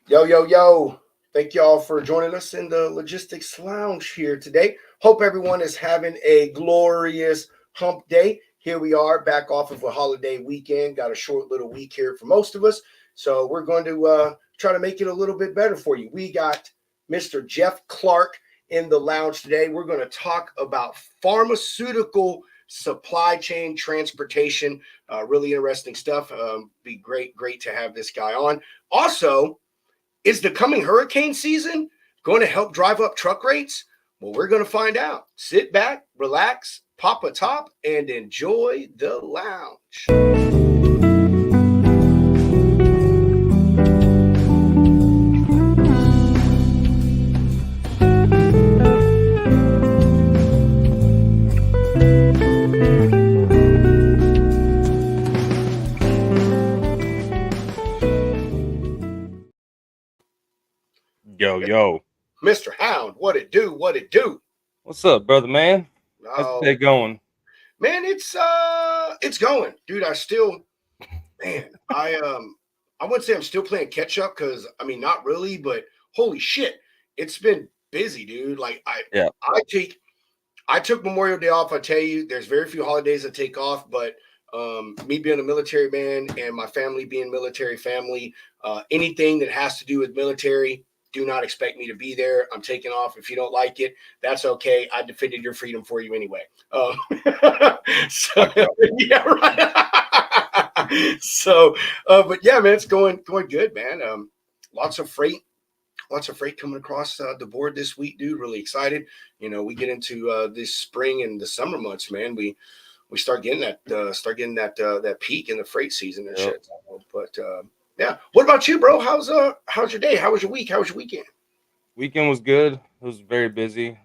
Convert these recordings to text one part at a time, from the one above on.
Yo, yo, yo. Thank y'all for joining us in the Logistics Lounge here today. Hope everyone is having a glorious hump day. Here we are back off of a holiday weekend. Got a short little week here for most of us. So we're going to try to make it a little bit better for you. We got Mr. Jeff Clark in the lounge today. We're going to talk about pharmaceutical supply chain transportation. Really interesting stuff. Be great to have this guy on. Also, is the coming hurricane season going to help drive up truck rates? Well, we're going to find out. Sit back, relax, pop a top, and enjoy the lounge. Yo. Mr. Hound, what it do? What it do? What's up, brother man? How's the Oh, day going? man, it's going. Dude, I wouldn't say I'm still playing catch up because I mean not really, but holy shit, it's been busy, dude. Like Yeah. I took Memorial Day off. I tell you, there's very few holidays I take off, but me being a military man and my family being military family, anything that has to do with military, do not expect me to be there. I'm taking off. If you don't like it, that's okay. I defended your freedom for you anyway. So, yeah, right. So, but yeah, man, it's going good, man. Lots of freight coming across the board this week, dude. Really excited. You know, we get into this spring and the summer months, man. We start getting that peak in the freight season and Yep. shit. But yeah, what about you, bro? How's your day? How was your week? How was your weekend? Weekend was good. It was very busy.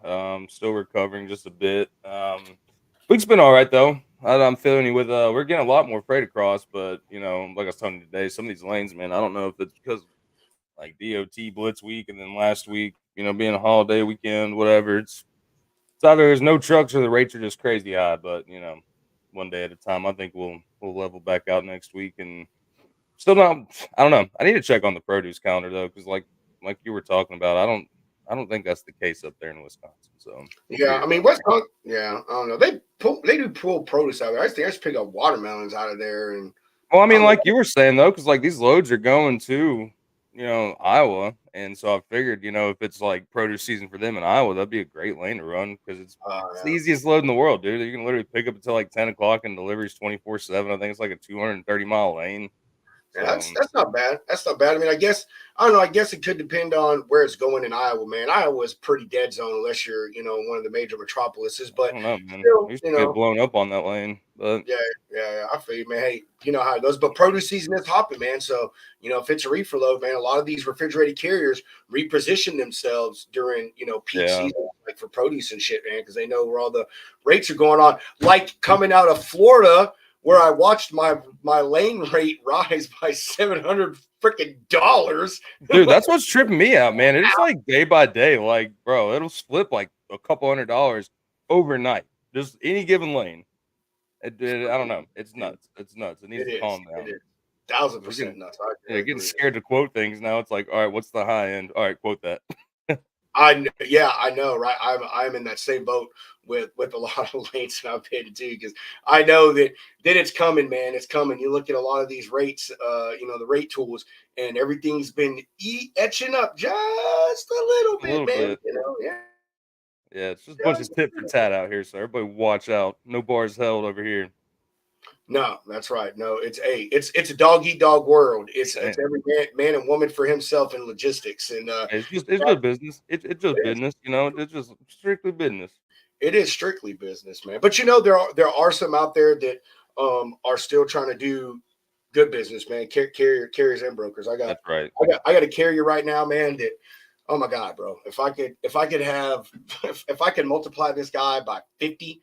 Still recovering just a bit. Week's been all right though. I'm feeling you with we're getting a lot more freight across, but like I was telling you today, some of these lanes, man, I don't know if it's because like DOT blitz week and then last week, being a holiday weekend, whatever. It's either there's no trucks or the rates are just crazy high, but one day at a time. I think we'll level back out next week and still not. I don't know. I need to check on the produce calendar though, because like you were talking about, I don't think that's the case up there in Wisconsin. So we'll Yeah, figure I it mean, out. Wisconsin. Yeah, I don't know. They do pull produce out there. I just pick up watermelons out of there, and Well, I I mean, don't know. like you were saying though, because like these loads are going to Iowa, and so I figured if it's like produce season for them in Iowa, that'd be a great lane to run because it's the Yeah. easiest load in the world, dude. You can literally pick up until like 10 o'clock and deliveries 24/7. I think it's like a 230-mile lane. Yeah, So that's not bad. That's not bad. I mean, I don't know. I guess it could depend on where it's going in Iowa, man. Iowa is pretty dead zone unless you're, one of the major metropolises. I But don't know, man. still, We used to get blown up on that lane, but yeah, yeah. I feel you, man. Hey, you know how it goes. But produce season is hopping, man. So if it's a reefer load, man, a lot of these refrigerated carriers reposition themselves during peak yeah, season, like for produce and shit, man, because they know where all the rates are going on. Like coming out of Florida, where I watched my lane rate rise by $700 freaking. dude, that's what's tripping me out, man. It's like day by day, like bro, it'll flip like a couple $100 overnight, just any given lane. I don't know. It's nuts. It's nuts. It needs It to is. calm It down. is. Thousand We're percent getting nuts. I getting agree. scared to quote things now. It's like, all right, what's the high end? All right, quote that. Yeah, I know, right? I'm in that same boat with a lot of lanes that I've paid too, because I know that it's coming, man. It's coming. You look at a lot of these rates, the rate tools, and everything's been etching up just a little A bit, little man. bit. Yeah, Yeah, it's just a bunch just of a tit for little tat bit. out here, so everybody watch out. No bars held over here. No, that's right. No, it's a dog eat dog world. It's Man, every man and woman for himself in logistics, and it's just business. It's just business. It's just strictly business. it is strictly business, man. But there are some out there that are still trying to do good business, man. Carriers and brokers. I got That's right. I got a carrier right now, man. That oh my god, bro. If I could have if I could multiply this guy by 50,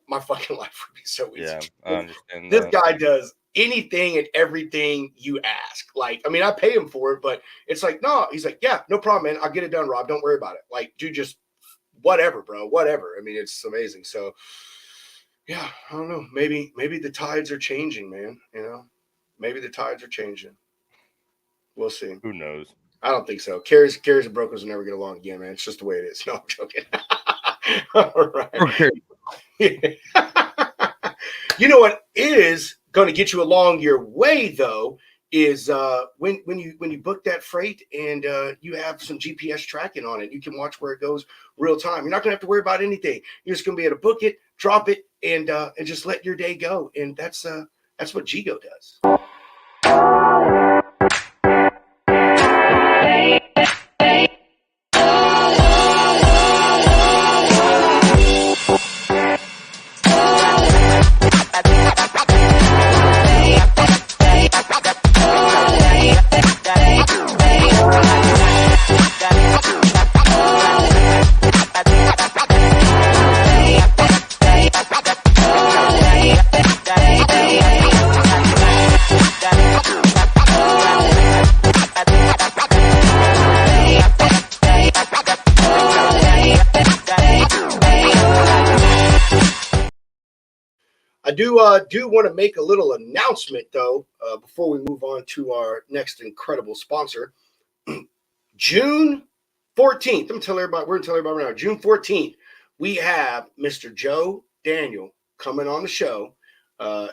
my fucking life would be so easy. Yeah, I understand This that. guy does anything and everything you ask. Like, I mean, I pay him for it, but it's like, no, he's like, yeah, no problem, man. I'll get it done, Rob. Don't worry about it. Like, dude, just whatever, bro. Whatever. I mean, it's amazing. So yeah, I don't know. Maybe the tides are changing, man. Maybe the tides are changing. We'll see. Who knows? I don't think so. Carriers and brokers will never get along again, man. It's just the way it is. No, I'm joking. All right. Okay. You know what is going to get you along your way though is when you book that freight and you have some GPS tracking on it. You can watch where it goes real time. You're not going to have to worry about anything. You're just going to be able to book it, drop it, and just let your day go. And that's what Gigo does. I do want to make a little announcement though before we move on to our next incredible sponsor. June 14th. We're gonna tell everybody right now. June 14th, we have Mr. Joe Daniel coming on the show.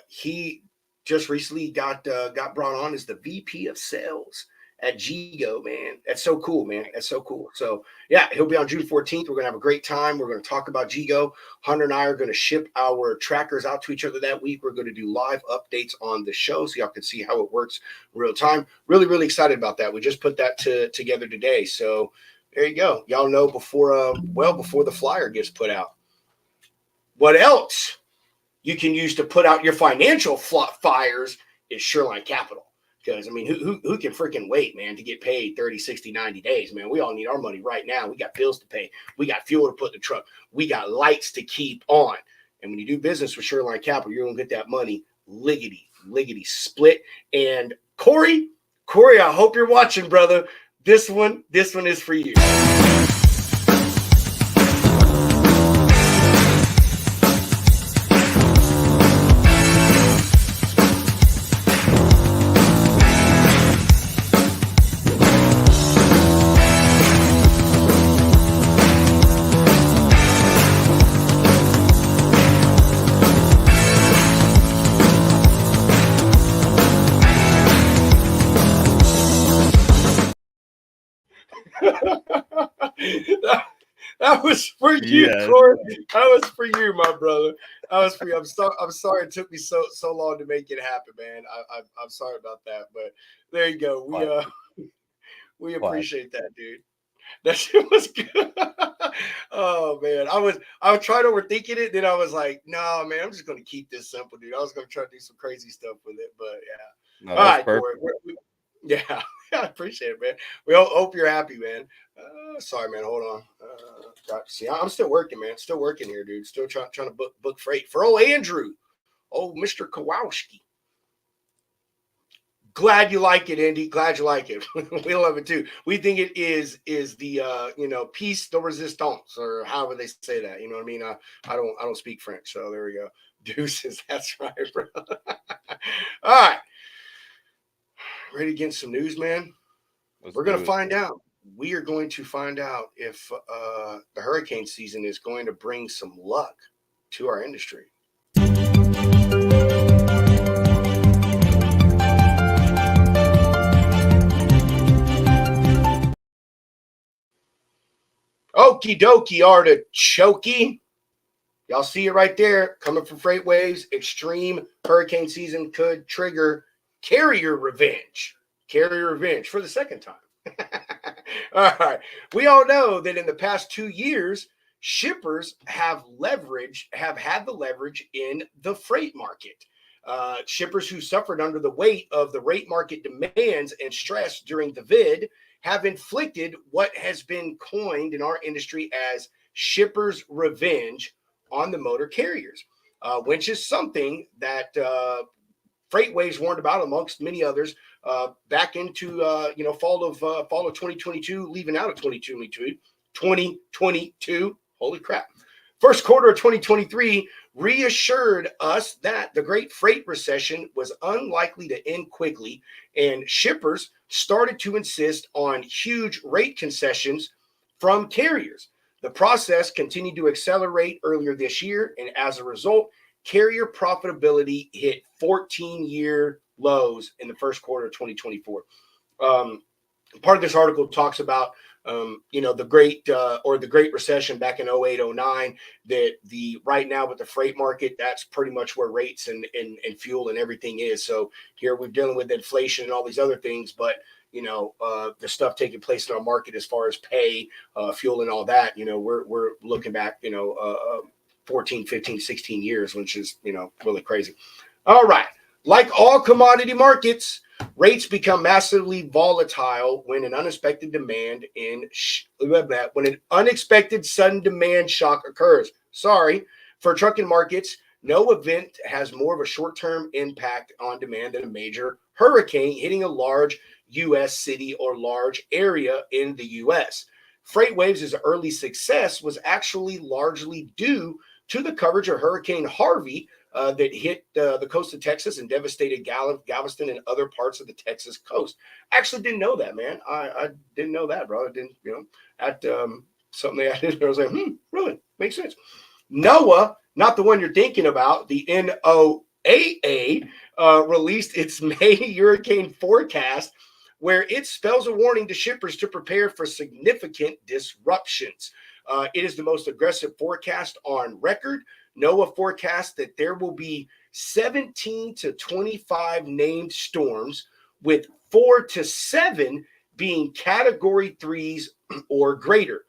He just recently got brought on as the VP of Sales at Gigo, man. That's so cool, man. That's so cool. So yeah, he'll be on June 14th. We're gonna have a great time. We're gonna talk about Gigo. Hunter and I are gonna ship our trackers out to each other that week. We're gonna do live updates on the show so y'all can see how it works real time. Really, really excited about that. We just put that together today. So there you go. Y'all know before the flyer gets put out. What else you can use to put out your financial fires is Shoreline Capital. Because, I mean, who can freaking wait, man, to get paid 30, 60, 90 days, man? We all need our money right now. We got bills to pay. We got fuel to put in the truck. We got lights to keep on. And when you do business with Shoreline Capital, you're going to get that money liggity split. And Corey, I hope you're watching, brother. This one is for you. That was for you, yes. Corey. That was for you, my brother. That was for you. I'm sorry it took me so long to make it happen, man. I'm sorry about that, but there you go. We appreciate that, dude. That shit was good. Oh man, I was trying to overthinking it. Then I was like, no, man, I'm just gonna keep this simple, dude. I was gonna try to do some crazy stuff with it, but yeah. No, all right, Corey. Yeah, I appreciate it, man. We hope you're happy, man. Sorry, man. Hold on. See, I'm still working, man. Still working here, dude. Still trying to book freight for old Andrew, old Mr. Kowalski. Glad you like it, Indy. Glad you like it. We love it too. We think it is the piece de resistance, or however they say that. You know what I mean? I don't speak French, so there we go. Deuces. That's right, bro. All right. Ready to get some news, man? We're going to find out. We are going to find out if the hurricane season is going to bring some luck to our industry. Okie dokie artichoke. Y'all see it right there. Coming from Freight Waves, extreme hurricane season could trigger carrier revenge. Carrier revenge for the second time. All right. We all know that in the past 2 years, shippers have had the leverage in the freight market. Shippers who suffered under the weight of the rate market demands and stress during the vid have inflicted what has been coined in our industry as shippers' revenge on the motor carriers, which is something that Freight Waves warned about, amongst many others, back into fall of 2022, leaving out of 2022. Holy crap! First quarter of 2023 reassured us that the Great Freight Recession was unlikely to end quickly, and shippers started to insist on huge rate concessions from carriers. The process continued to accelerate earlier this year, and as a result, carrier profitability hit 14-year lows in the first quarter of 2024. Um, Part of this article talks about the great recession back in 08, 09, that the right now with the freight market, that's pretty much where rates and fuel and everything is. So here we're dealing with inflation and all these other things, but the stuff taking place in our market as far as pay, fuel and all that, we're looking back, 14, 15, 16 years, which is, really crazy. All right. Like all commodity markets, rates become massively volatile when an unexpected sudden demand shock occurs. Sorry, for trucking markets, no event has more of a short-term impact on demand than a major hurricane hitting a large U.S. city or large area in the U.S. Freight Waves' early success was actually largely due to the coverage of Hurricane Harvey that hit the coast of Texas and devastated Galveston and other parts of the Texas coast. Actually, didn't know that, man. I didn't know that, bro. I didn't, at something they added. I was like, really makes sense. NOAA, not the one you're thinking about, the NOAA released its May hurricane forecast, where it spells a warning to shippers to prepare for significant disruptions. It is the most aggressive forecast on record. NOAA forecasts that there will be 17 to 25 named storms, with 4 to 7 being category 3s or greater.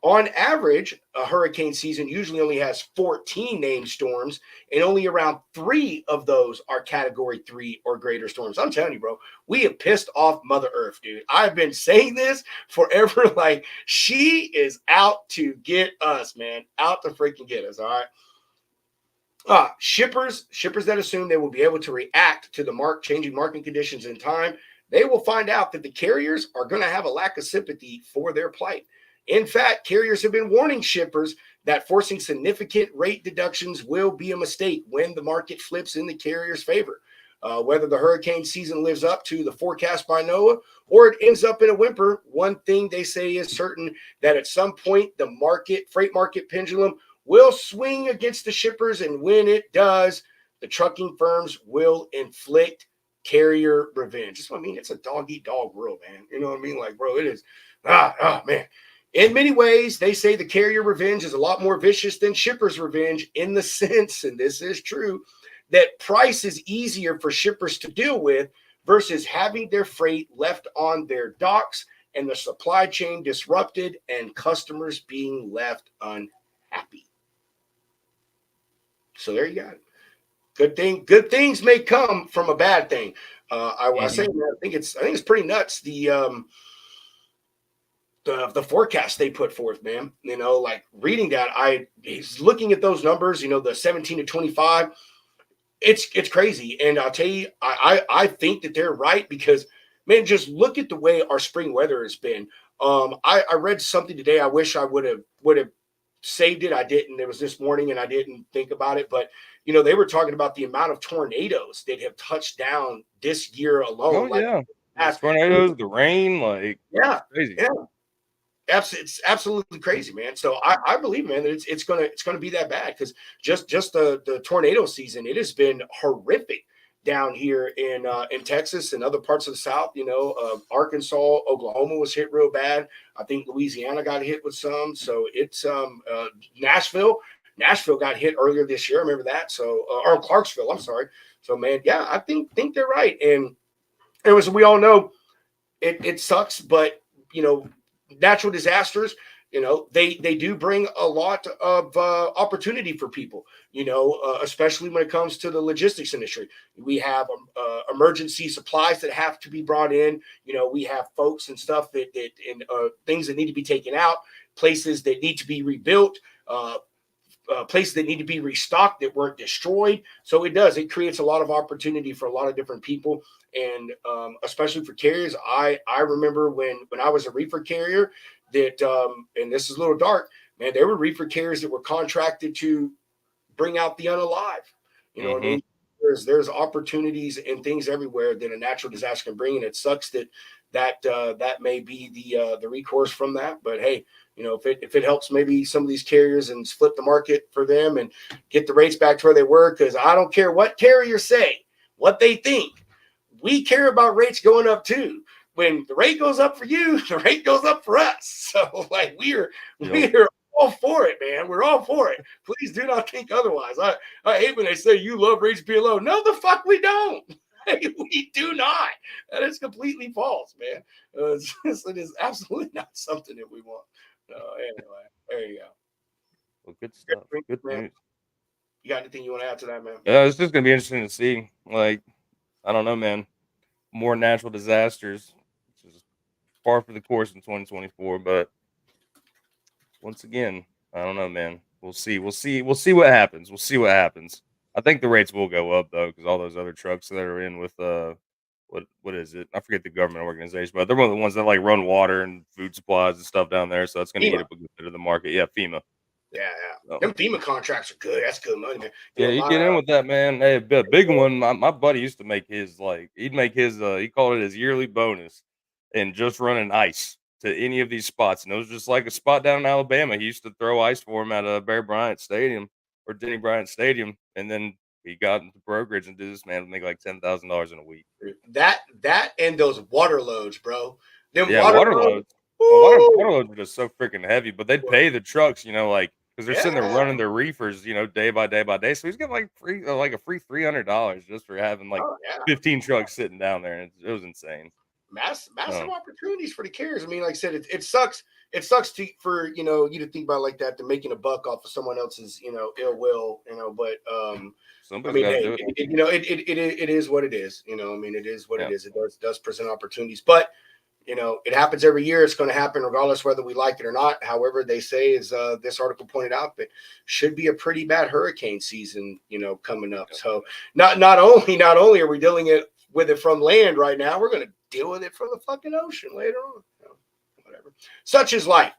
On average, a hurricane season usually only has 14 named storms, and only around 3 of those are category 3 or greater storms. I'm telling you, bro, we have pissed off Mother Earth, dude. I've been saying this forever. Like, she is out to get us, man. Out to freaking get us, all right? Shippers that assume they will be able to react to the changing market conditions in time, they will find out that the carriers are going to have a lack of sympathy for their plight. In fact, carriers have been warning shippers that forcing significant rate deductions will be a mistake when the market flips in the carrier's favor. Whether the hurricane season lives up to the forecast by NOAA or it ends up in a whimper, one thing they say is certain, that at some point the freight market pendulum will swing against the shippers, and when it does, the trucking firms will inflict carrier revenge. That's what I mean. It's a dog-eat-dog world, man. You know what I mean? Like, bro, it is. Man. In many ways, they say the carrier revenge is a lot more vicious than shippers' revenge, in the sense, and this is true, that price is easier for shippers to deal with versus having their freight left on their docks and the supply chain disrupted and customers being left unhappy. So there you got it. Good things may come from a bad thing. I say, man, I think it's pretty nuts. The forecast they put forth, man. Like reading that, he's looking at those numbers. The 17 to 25. It's crazy, and I'll tell you, I think that they're right, because, man, just look at the way our spring weather has been. I read something today. I wish I would have saved it. I didn't. It was this morning, and I didn't think about it. But they were talking about the amount of tornadoes that have touched down this year Oh alone. Like, yeah, the tornadoes, the rain, like yeah, it's crazy. yeah. It's absolutely crazy, man. So I believe, man, that it's gonna be that bad, because just the tornado season, it has been horrific down here in Texas and other parts of the South. Arkansas, Oklahoma was hit real bad. I think Louisiana got hit with some. So it's Nashville got hit earlier this year. I remember that. So or Clarksville, I'm sorry. So, man, yeah, I think they're right. And as we all know, it sucks, but natural disasters, they do bring a lot of opportunity for people, especially when it comes to the logistics industry. We have emergency supplies that have to be brought in. We have folks and stuff that and things that need to be taken out, places that need to be rebuilt, places that need to be restocked that weren't destroyed. So it creates a lot of opportunity for a lot of different people. And especially for carriers, I remember when I was a reefer carrier, that and this is a little dark, man, there were reefer carriers that were contracted to bring out the unalive. You know what I mean? There's opportunities and things everywhere that a natural disaster can bring, and it sucks that may be the recourse from that. But hey, you know, if it helps maybe some of these carriers and split the market for them and get the rates back to where they were, because I don't care what carriers say, what they think, we care about rates going up too. When the rate goes up for you, the rate goes up for us. So like we're all for it, man. We're all for it. Please do not think otherwise. I hate when they say you love rates being low. No, the fuck we don't. We do not. That is completely false, man. It is absolutely not something that we want. Anyway, there you go. Well, good stuff. Good Man. news. You got anything you want to add to that, man? Yeah, it's just gonna be interesting to see. Like, I don't know, man. More natural disasters, which is par for the course in 2024. But once again, I don't know, man. We'll see. We'll see. We'll see what happens. We'll see what happens. I think the rates will go up though, because all those other trucks that are in with what is it? I forget the government organization, but they're one of the ones that like run water and food supplies and stuff down there. So it's going to eat FEMA. up a good bit of the market. Yeah, FEMA. Yeah. So, Them FEMA contracts are good. That's good money, man. You yeah, know, you get in with that, man. Hey, a big one. My buddy used to make his like he'd make his he called it his yearly bonus, and just running ice to any of these spots. And it was just like a spot down in Alabama. He used to throw ice for him at Bear Bryant Stadium or Denny Bryant Stadium, and then he got into brokerage and did this man would make like $10,000 in a week. That and those water loads, bro. Them Yeah, water water loads. loads. Well, water loads are just so freaking heavy, but they'd Woo! pay the trucks, you know, like because they're sitting there Yeah. running their reefers, you know, day by day by day. So he's getting like free, like a free $300 just for having like Oh yeah. 15 trucks sitting down there, and it was insane. Massive opportunities for the carriers. I mean, like I said, it sucks. It sucks for you to think about it like that, to making a buck off of someone else's ill will, But I Somebody's mean, got to hey, do it. it is what it is. I mean, it is what Yeah, it is. It does present opportunities, but it happens every year. It's going to happen regardless whether we like it or not. However, they say, as this article pointed out, that should be a pretty bad hurricane season, coming up. yeah. So not only are we dealing with it from land right now, we're going to deal with it from the fucking ocean later on. Whatever. Such is life.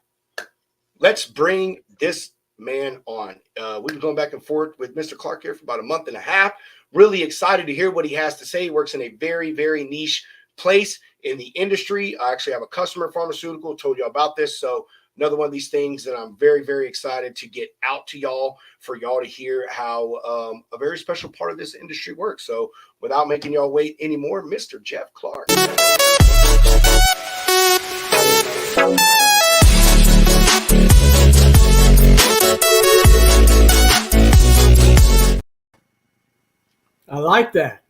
Let's bring this man on. We've been going back and forth with Mr. Clark here for about a month and a half. Really excited to hear what he has to say. He works in a very, very niche place in the industry. I actually have a customer pharmaceutical, told you about this. So another one of these things that I'm very, very excited to get out to y'all, for y'all to hear how a very special part of this industry works. So without making y'all wait anymore, Mr. Jeff Clark. I like that.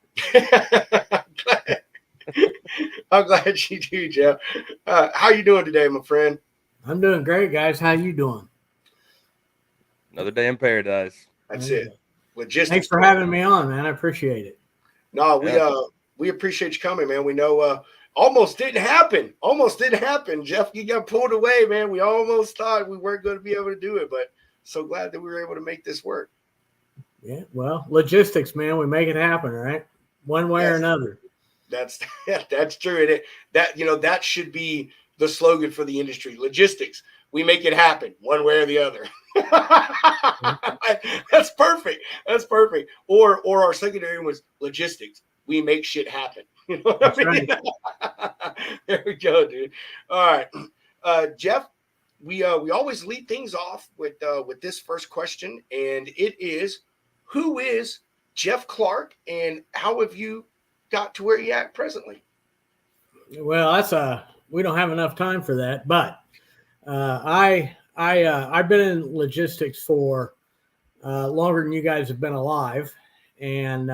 I'm glad you do, Jeff. How you doing today, my friend? I'm doing great, guys. How you doing? Another day in paradise. That's it. Logistics. Thanks for having me on, man. I appreciate it. No, we appreciate you coming, man. We know almost didn't happen. Jeff, you got pulled away, man. We almost thought we weren't going to be able to do it, but so glad that we were able to make this work. Yeah, well, logistics, man. We make it happen, right? One way or another. That's true. That should be the slogan for the industry. Logistics. We make it happen one way or the other. That's perfect. Or our secondary was logistics. We make shit happen. You know what I mean? Right. There we go, dude. All right. Jeff, we always lead things off with this first question, and it is, who is Jeff Clark, and how have you got to where you're at presently? Well, we don't have enough time for that, but I've been in logistics for longer than you guys have been alive, and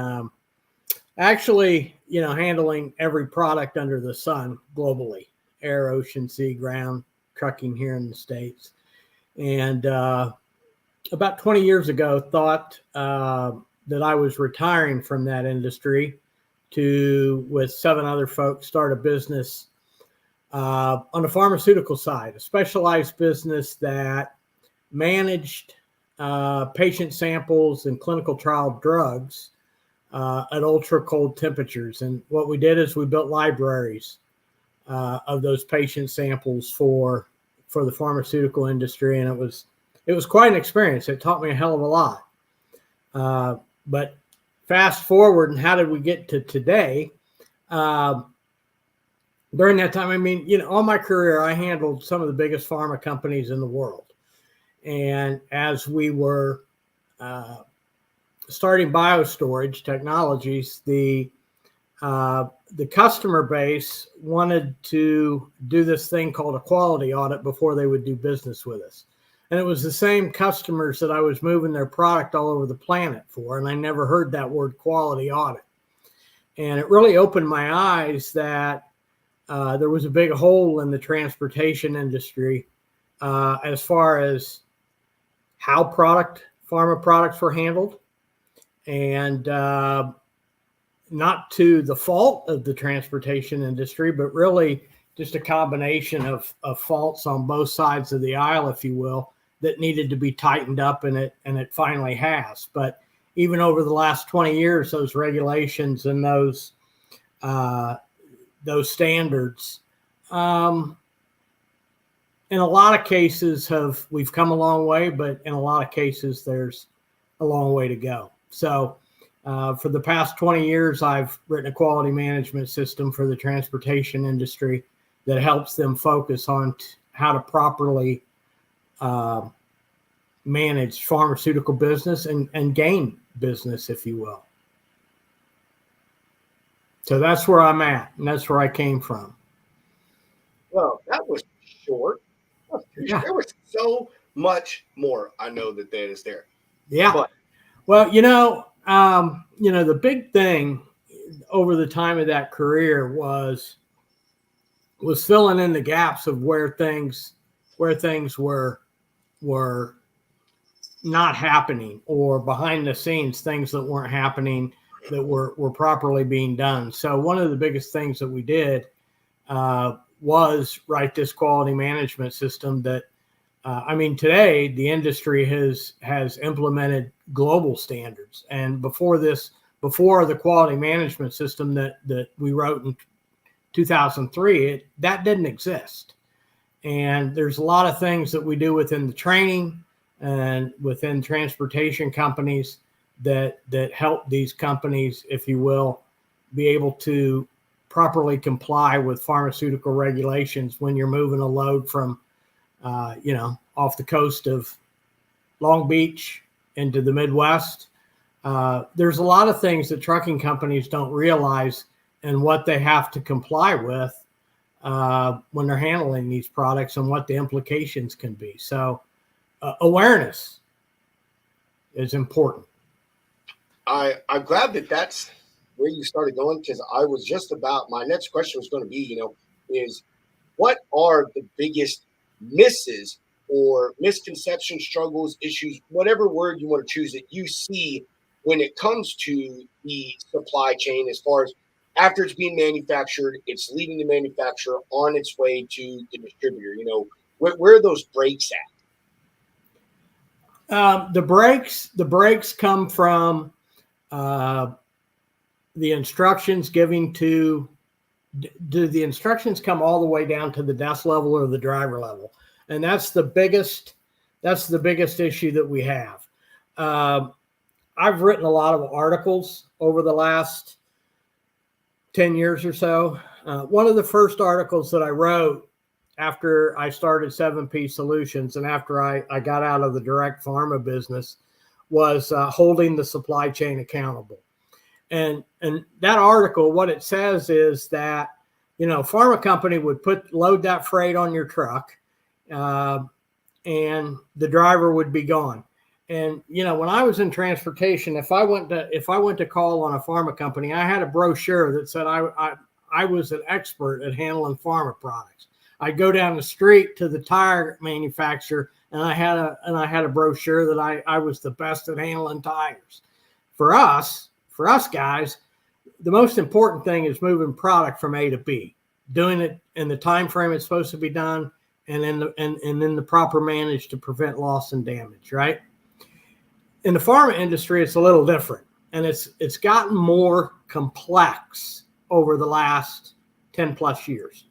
actually, handling every product under the sun globally: air, ocean, sea, ground, trucking here in the States. And about 20 years ago, thought that I was retiring from that industry to, with 7 other folks, start a business on the pharmaceutical side, a specialized business that managed patient samples and clinical trial drugs at ultra cold temperatures. And what we did is we built libraries of those patient samples for the pharmaceutical industry. And it was it was quite an experience. It taught me a hell of a lot. But fast forward, and how did we get to today? During that time, I mean, you know, all my career, I handled some of the biggest pharma companies in the world. And as we were starting biostorage technologies, the customer base wanted to do this thing called a quality audit before they would do business with us. And it was the same customers that I was moving their product all over the planet for. And I never heard that word quality audit. And it really opened my eyes that there was a big hole in the transportation industry as far as how pharma products were handled. And not to the fault of the transportation industry, but really just a combination of faults on both sides of the aisle, if you will, that needed to be tightened up, and it finally has. But even over the last 20 years, those regulations and those standards, in a lot of cases we've come a long way, but in a lot of cases there's a long way to go. So for the past 20 years, I've written a quality management system for the transportation industry that helps them focus on how to properly manage pharmaceutical business and gain business, if you will. So that's where I'm at, and that's where I came from. Well, that was short. Yeah. There was so much more. I know that is there. Yeah. But, well, the big thing over the time of that career was filling in the gaps of where things were not happening, or behind the scenes things that weren't happening that were properly being done. So one of the biggest things that we did was write this quality management system that today the industry has implemented global standards. And before the quality management system that we wrote in 2003, that didn't exist. And there's a lot of things that we do within the training and within transportation companies that help these companies, if you will, be able to properly comply with pharmaceutical regulations when you're moving a load from off the coast of Long Beach into the Midwest. There's a lot of things that trucking companies don't realize and what they have to comply with when they're handling these products and what the implications can be. So awareness is important. I'm glad that that's where you started going, because my next question was going to be, is what are the biggest misses or misconceptions, struggles, issues, whatever word you want to choose, that you see when it comes to the supply chain, as far as after it's being manufactured, it's leaving the manufacturer on its way to the distributor? Where are those breaks at? The breaks come from the instructions giving to. Do the instructions come all the way down to the desk level or the driver level? And that's the biggest issue that we have. I've written a lot of articles over the last 10 years or so. One of the first articles that I wrote after I started 7P Solutions and after I got out of the direct pharma business was holding the supply chain accountable. And that article, what it says is that, pharma company would load that freight on your truck, and the driver would be gone. And, when I was in transportation, if I went to call on a pharma company, I had a brochure that said I was an expert at handling pharma products. I'd go down the street to the tire manufacturer, and I had a brochure that I was the best at handling tires. For us guys, the most important thing is moving product from A to B, doing it in the time frame it's supposed to be done, and in the proper manage to prevent loss and damage, right? In the pharma industry, it's a little different, and it's gotten more complex over the last 10 plus years.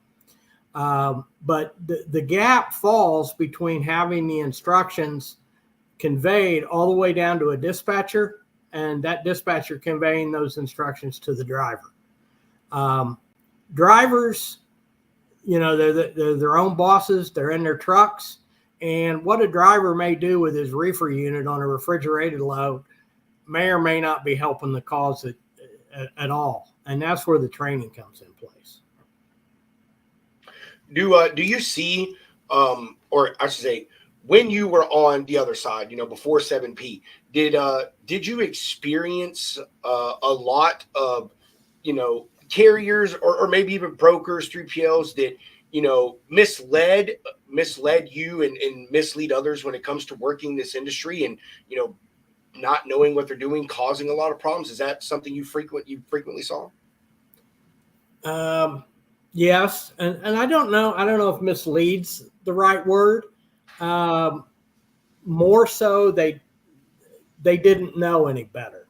But the gap falls between having the instructions conveyed all the way down to a dispatcher, and that dispatcher conveying those instructions to the driver. Drivers, they're their own bosses. They're in their trucks. And what a driver may do with his reefer unit on a refrigerated load may or may not be helping the cause at all. And that's where the training comes in place. Do you see, or I should say, when you were on the other side, before 7P, did you experience a lot of, carriers or maybe even brokers, 3PLs that, misled you and mislead others when it comes to working this industry and, not knowing what they're doing, causing a lot of problems? Is that something you frequently saw? Yes. And I don't know if misleads the right word. More so they didn't know any better.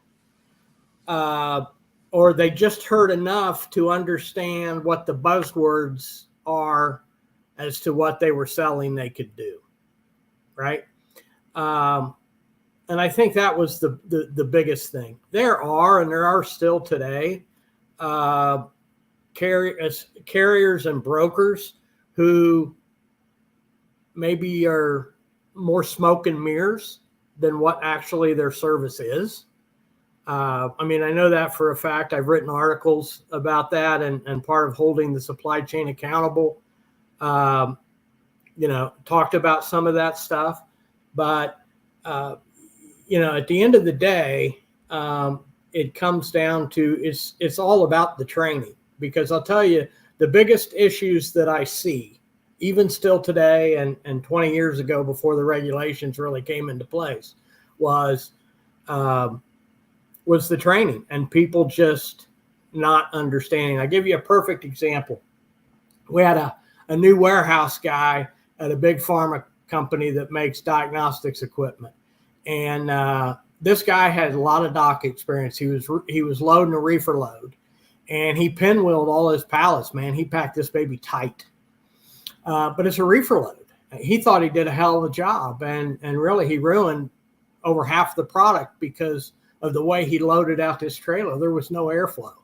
Or they just heard enough to understand what the buzzwords are as to what they were selling they could do. Right. And I think that was the biggest thing. There are still today carriers and brokers who maybe are more smoke and mirrors than what actually their service is. I know that for a fact. I've written articles about that, and part of holding the supply chain accountable, talked about some of that stuff. But, at the end of the day, it comes down to it's all about the training. Because I'll tell you, the biggest issues that I see, even still today and 20 years ago before the regulations really came into place, was the training and people just not understanding. I'll give you a perfect example. We had a new warehouse guy at a big pharma company that makes diagnostics equipment. And this guy had a lot of dock experience. He was loading a reefer load. And he pinwheeled all his pallets, man. He packed this baby tight. But it's a reefer load. He thought he did a hell of a job. And really, he ruined over half the product because of the way he loaded out this trailer. There was no airflow.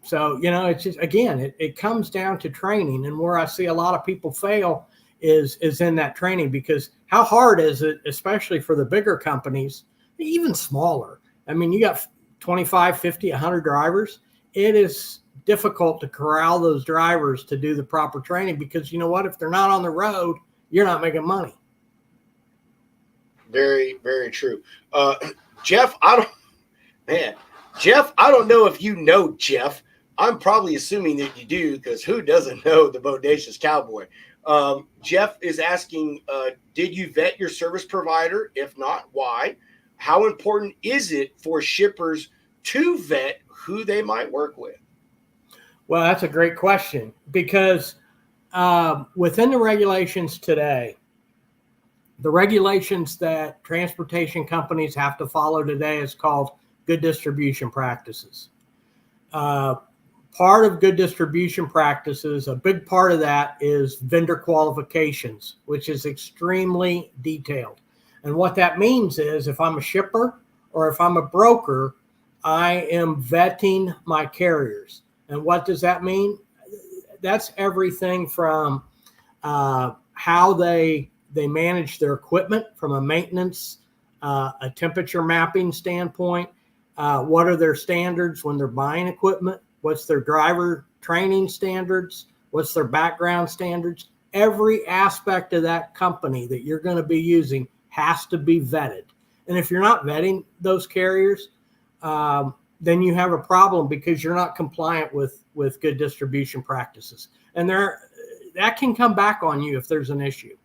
So, it's just, again, it comes down to training. And where I see a lot of people fail is in that training, because how hard is it, especially for the bigger companies, even smaller? I mean, you got 25, 50, 100 drivers. It is difficult to corral those drivers to do the proper training, because you know what? If they're not on the road, you're not making money. Very, very true. Jeff, I don't know if you know Jeff. I'm probably assuming that you do, because who doesn't know the Bodacious Cowboy? Jeff is asking, did you vet your service provider? If not, why? How important is it for shippers to vet who they might work with? Well, that's a great question, because within the regulations today, the regulations that transportation companies have to follow today is called good distribution practices. Part of good distribution practices, a big part of that is vendor qualifications, which is extremely detailed. And what that means is, if I'm a shipper or if I'm a broker, I am vetting my carriers. And what does that mean? That's everything from how they manage their equipment from a maintenance, a temperature mapping standpoint. What are their standards when they're buying equipment? What's their driver training standards? What's their background standards? Every aspect of that company that you're going to be using has to be vetted. And if you're not vetting those carriers, then you have a problem, because you're not compliant with good distribution practices. And that can come back on you if there's an issue.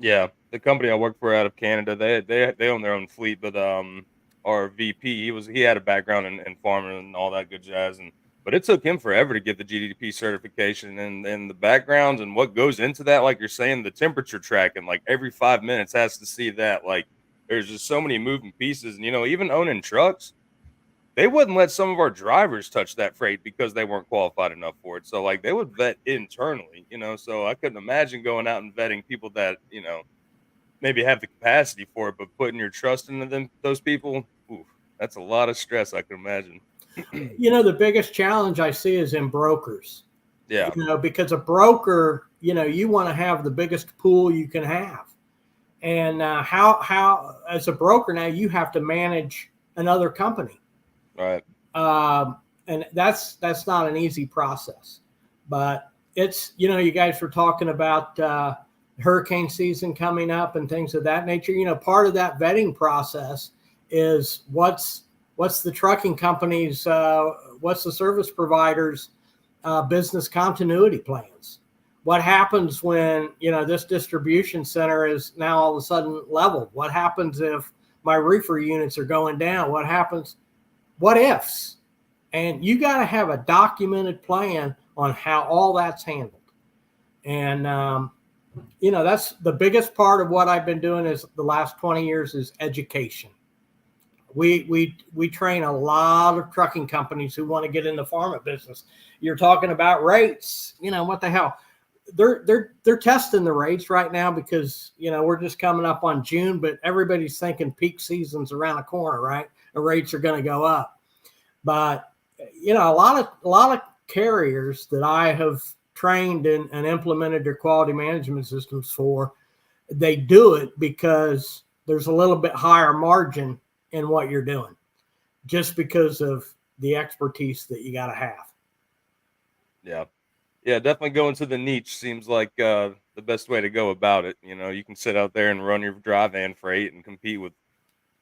Yeah, the company I work for out of Canada, they own their own fleet, but our VP, he had a background in Pharma and all that good jazz, but it took him forever to get the GDP certification, and the backgrounds and what goes into that, like you're saying, the temperature tracking, like every 5 minutes has to see that. Like, there's just so many moving pieces, and even owning trucks, they wouldn't let some of our drivers touch that freight because they weren't qualified enough for it. So like, they would vet internally, so I couldn't imagine going out and vetting people that maybe have the capacity for it, but putting your trust into those people, oof, that's a lot of stress, I can imagine. The biggest challenge I see is in brokers. Yeah. Because a broker, you want to have the biggest pool you can have. And how as a broker now you have to manage another company. Right. And that's not an easy process. But it's, you guys were talking about hurricane season coming up and things of that nature. Part of that vetting process is what's the trucking companies, what's the service providers' business continuity plans. What happens when, this distribution center is now all of a sudden leveled? What happens if my reefer units are going down? What happens? What ifs? And you got to have a documented plan on how all that's handled. And, that's the biggest part of what I've been doing is the last 20 years is education. We train a lot of trucking companies who want to get in the pharma business. You're talking about rates, what the hell? They're testing the rates right now because, we're just coming up on June, but everybody's thinking peak season's around the corner, right? The rates are going to go up. But, a lot of carriers that I have trained and implemented their quality management systems for, they do it because there's a little bit higher margin in what you're doing, just because of the expertise that you got to have. Yeah, definitely going to the niche seems like the best way to go about it. You can sit out there and run your dry van freight and compete with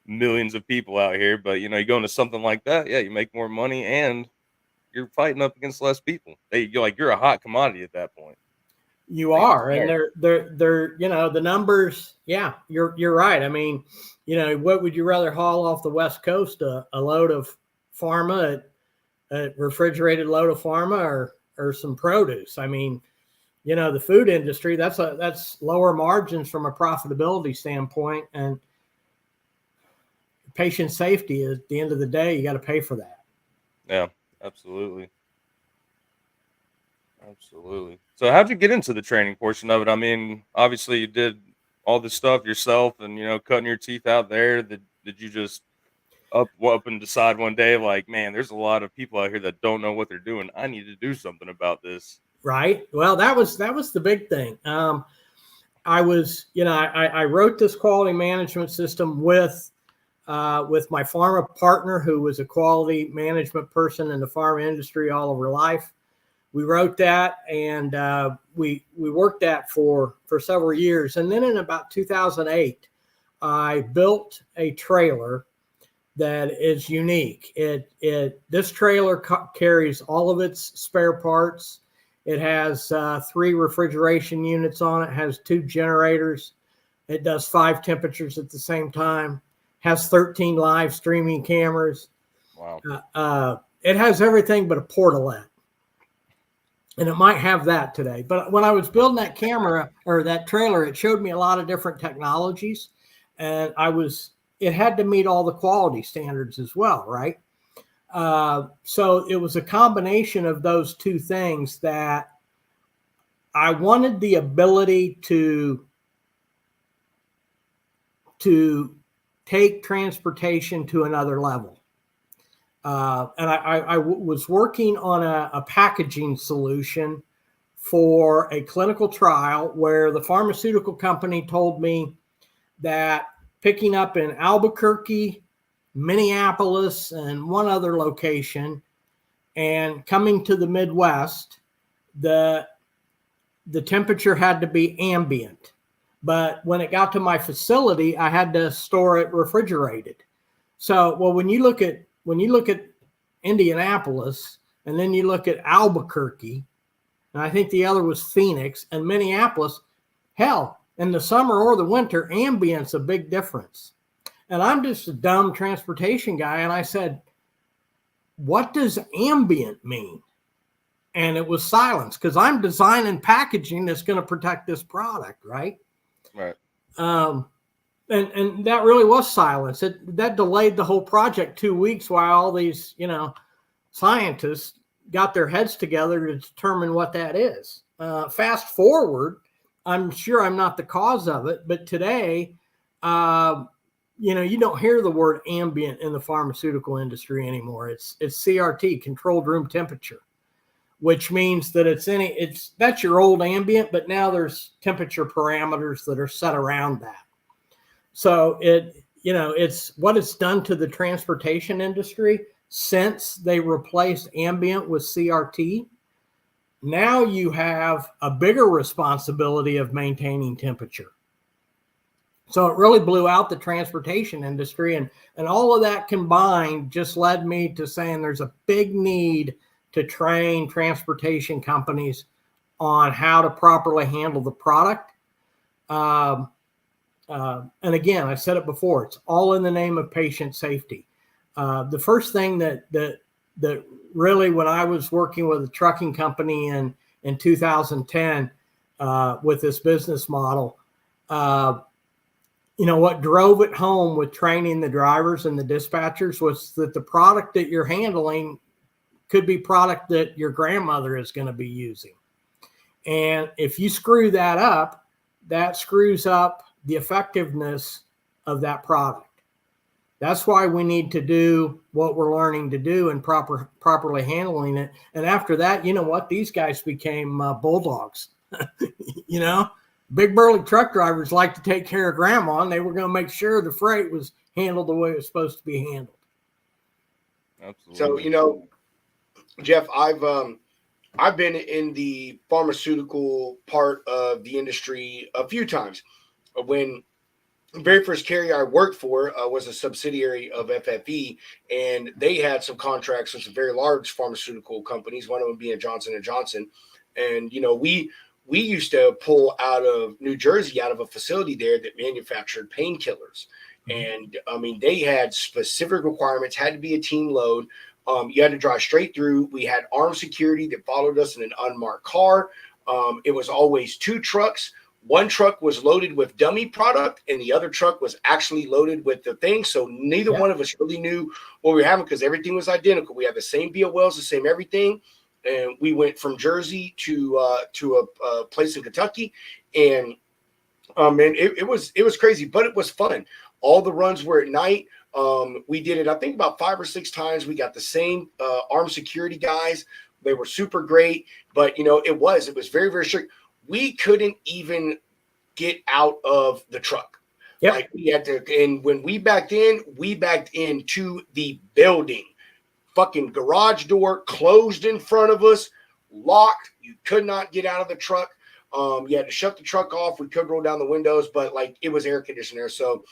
millions of people out here, but you go into something like that, yeah, you make more money and you're fighting up against less people. You're a hot commodity at that point. You are, and they're the numbers. Yeah, you're right. I mean, what would you rather haul off the West Coast? A load of Phar-ma, a refrigerated load of Phar-ma, or some produce? I mean, the food industry, that's lower margins from a profitability standpoint, and patient safety. At the end of the day, you got to pay for that. Yeah, absolutely. Absolutely. So how'd you get into the training portion of it? I mean, obviously you did all this stuff yourself and, cutting your teeth out there. Did you just up and decide one day, like, man, there's a lot of people out here that don't know what they're doing. I need to do something about this. Right. Well, that was the big thing. I was, I wrote this quality management system with my pharma partner, who was a quality management person in the pharma industry all of her life. We wrote that, and we worked that for several years. And then in about 2008, I built a trailer that is unique. This trailer carries all of its spare parts. It has 3 refrigeration units on it, has 2 generators. It does 5 temperatures at the same time, has 13 live streaming cameras. Wow. It has everything but a portalet. And it might have that today. But when I was building that camera or that trailer, it showed me a lot of different technologies. And it had to meet all the quality standards as well, right? So it was a combination of those 2 things that I wanted the ability to take transportation to another level. And I was working on a packaging solution for a clinical trial where the pharmaceutical company told me that picking up in Albuquerque, Minneapolis, and one other location, and coming to the Midwest, the temperature had to be ambient. But when it got to my facility, I had to store it refrigerated. So, well, when you look at Indianapolis, and then you look at Albuquerque, and I think the other was Phoenix and Minneapolis, hell, in the summer or the winter, ambient's a big difference. And I'm just a dumb transportation guy. And I said, what does ambient mean? And it was silence, because I'm designing packaging that's going to protect this product, right? Right. And that really was silence. That delayed the whole project 2 weeks while all these, scientists got their heads together to determine what that is. Fast forward, I'm sure I'm not the cause of it, but today, you don't hear the word ambient in the pharmaceutical industry anymore. It's CRT, controlled room temperature, which means that that's your old ambient, but now there's temperature parameters that are set around that. So it's what it's done to the transportation industry since they replaced ambient with CRT. Now you have a bigger responsibility of maintaining temperature. So it really blew out the transportation industry, and all of that combined just led me to saying there's a big need to train transportation companies on how to properly handle the product. And again, I said it before, it's all in the name of patient safety. The first thing that really, when I was working with a trucking company in 2010 with this business model, what drove it home with training the drivers and the dispatchers was that the product that you're handling could be product that your grandmother is going to be using. And if you screw that up, that screws up the effectiveness of that product. That's why we need to do what we're learning to do and properly handling it. And after that, you know what? These guys became bulldogs. Big burly truck drivers like to take care of grandma, and they were going to make sure the freight was handled the way it was supposed to be handled. Absolutely. So, Jeff, I've been in the pharmaceutical part of the industry a few times. When the very first carrier I worked for was a subsidiary of FFE, and they had some contracts with some very large pharmaceutical companies, one of them being Johnson & Johnson. And, we used to pull out of New Jersey, out of a facility there that manufactured painkillers. And, they had specific requirements, had to be a team load. You had to drive straight through. We had armed security that followed us in an unmarked car. It was always 2 trucks. One truck was loaded with dummy product, and the other truck was actually loaded with the thing. So neither one of us really knew what we were having because everything was identical. We had the same BOLs, the same everything. And we went from Jersey to a place in Kentucky, and it was crazy, but it was fun. All the runs were at night. We did it, I think, about 5 or 6 times. We got the same armed security guys. They were super great, but it was very, very strict. We couldn't even get out of the truck. Yep. Like we had to, and when we backed into the building. Fucking garage door closed in front of us, locked. You could not get out of the truck. You had to shut the truck off. We could roll down the windows, but it was air conditioner. So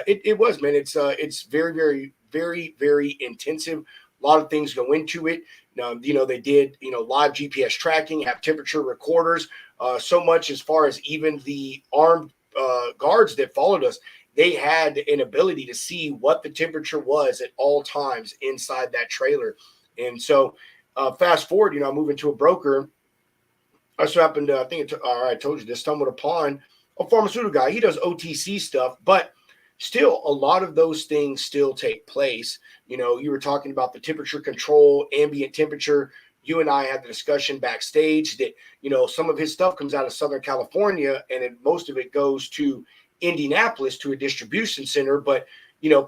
it was, man. It's very, very, very, very intensive. A lot of things go into it. They did, live GPS tracking, have temperature recorders, so much as far as even the armed guards that followed us. They had an ability to see what the temperature was at all times inside that trailer. And so fast forward, I'm moving to a broker. I so happened to, I told you this, stumbled upon a pharmaceutical guy. He does OTC stuff, but still a lot of those things still take place. You were talking about the temperature control, ambient temperature. You and I had the discussion backstage that, some of his stuff comes out of Southern California, and most of it goes to Indianapolis to a distribution center. But,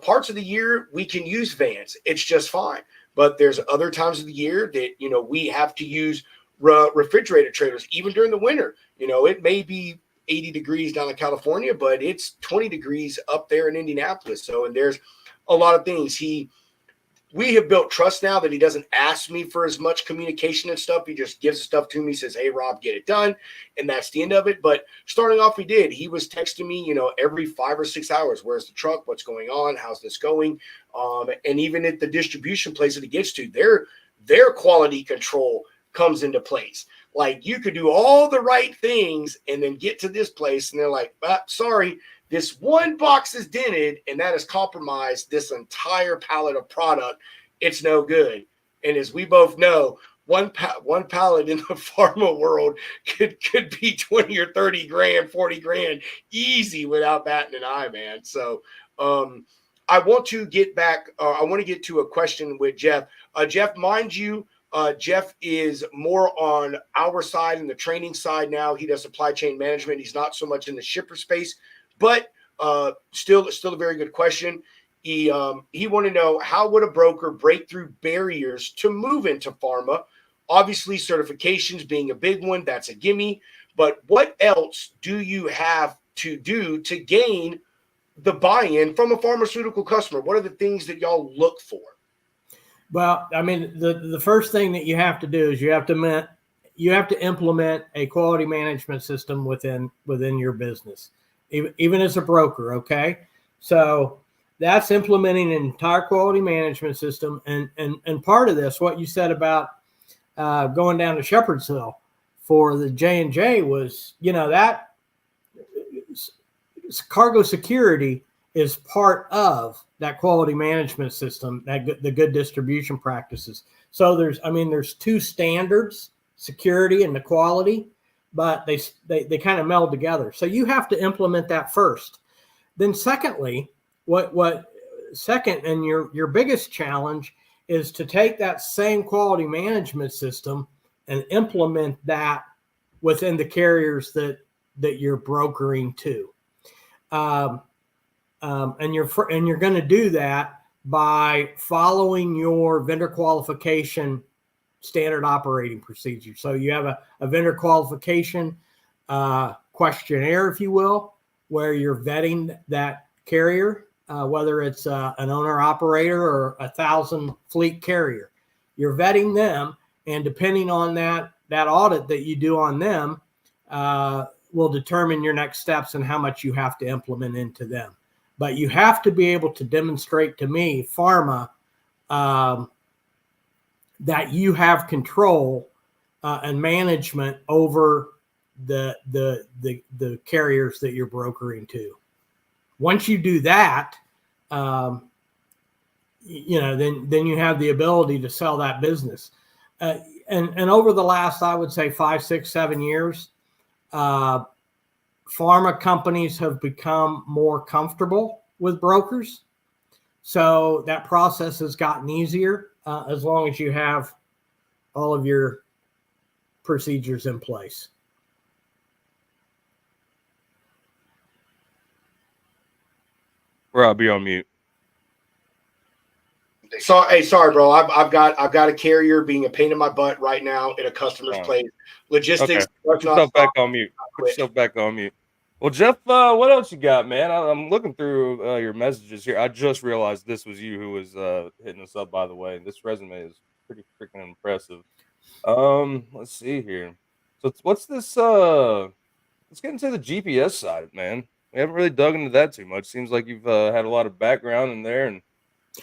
parts of the year we can use vans. It's just fine. But there's other times of the year that, we have to use refrigerator trailers, even during the winter. It may be 80 degrees down in California, but it's 20 degrees up there in Indianapolis. So, and there's a lot of things. We have built trust now that he doesn't ask me for as much communication and stuff. He just gives the stuff to me, says, "Hey, Rob, get it done." And that's the end of it. But starting off, he was texting me, every 5 or 6 hours. Where's the truck? What's going on? How's this going? And even at the distribution place that he gets to, their quality control comes into place. Like, you could do all the right things and then get to this place, and they're like, sorry, this one box is dented, and that has compromised this entire pallet of product. It's no good. And as we both know, one pallet in the pharma world could be 20 or 30 grand, 40 grand easy without batting an eye, man. So I want to get back. I want to get to a question with Jeff. Jeff, mind you, Jeff is more on our side and the training side now. He does supply chain management. He's not so much in the shipper space, but still a very good question. He wanted to know, how would a broker break through barriers to move into pharma? Obviously, certifications being a big one, that's a gimme. But what else do you have to do to gain the buy-in from a pharmaceutical customer? What are the things that y'all look for? Well, I mean, the first thing that you have to do is you have to implement a quality management system within your business, even as a broker. Okay, so that's implementing an entire quality management system, and part of this, what you said about going down to Shepherdsville for the J&J was, that cargo security is part of that quality management system, the good distribution practices. So there's two standards, security and the quality, but they kind of meld together. So you have to implement that first. Then secondly, second and your biggest challenge is to take that same quality management system and implement that within the carriers that you're brokering to. And you're going to do that by following your vendor qualification standard operating procedure. So you have a vendor qualification questionnaire, if you will, where you're vetting that carrier, whether it's an owner operator or 1,000 fleet carrier. You're vetting them, and depending on that audit that you do on them, will determine your next steps and how much you have to implement into them. But you have to be able to demonstrate to me, Phar-ma, that you have control and management over the carriers that you're brokering to. Once you do that, then you have the ability to sell that business. And over the last, I would say 5, 6, 7 years, pharma companies have become more comfortable with brokers. So that process has gotten easier as long as you have all of your procedures in place. Or I'll be on mute. So, hey, sorry, bro. I've got a carrier being a pain in my butt right now at a customer's place. Logistics. Okay. Put yourself back on mute. Put yourself back on mute. Well, Jeff, what else you got, man? I'm looking through your messages here. I just realized this was you who was hitting us up, by the way. This resume is pretty freaking impressive. Let's see here. So what's this? Let's get into the GPS side, man. We haven't really dug into that too much. Seems like you've had a lot of background in there and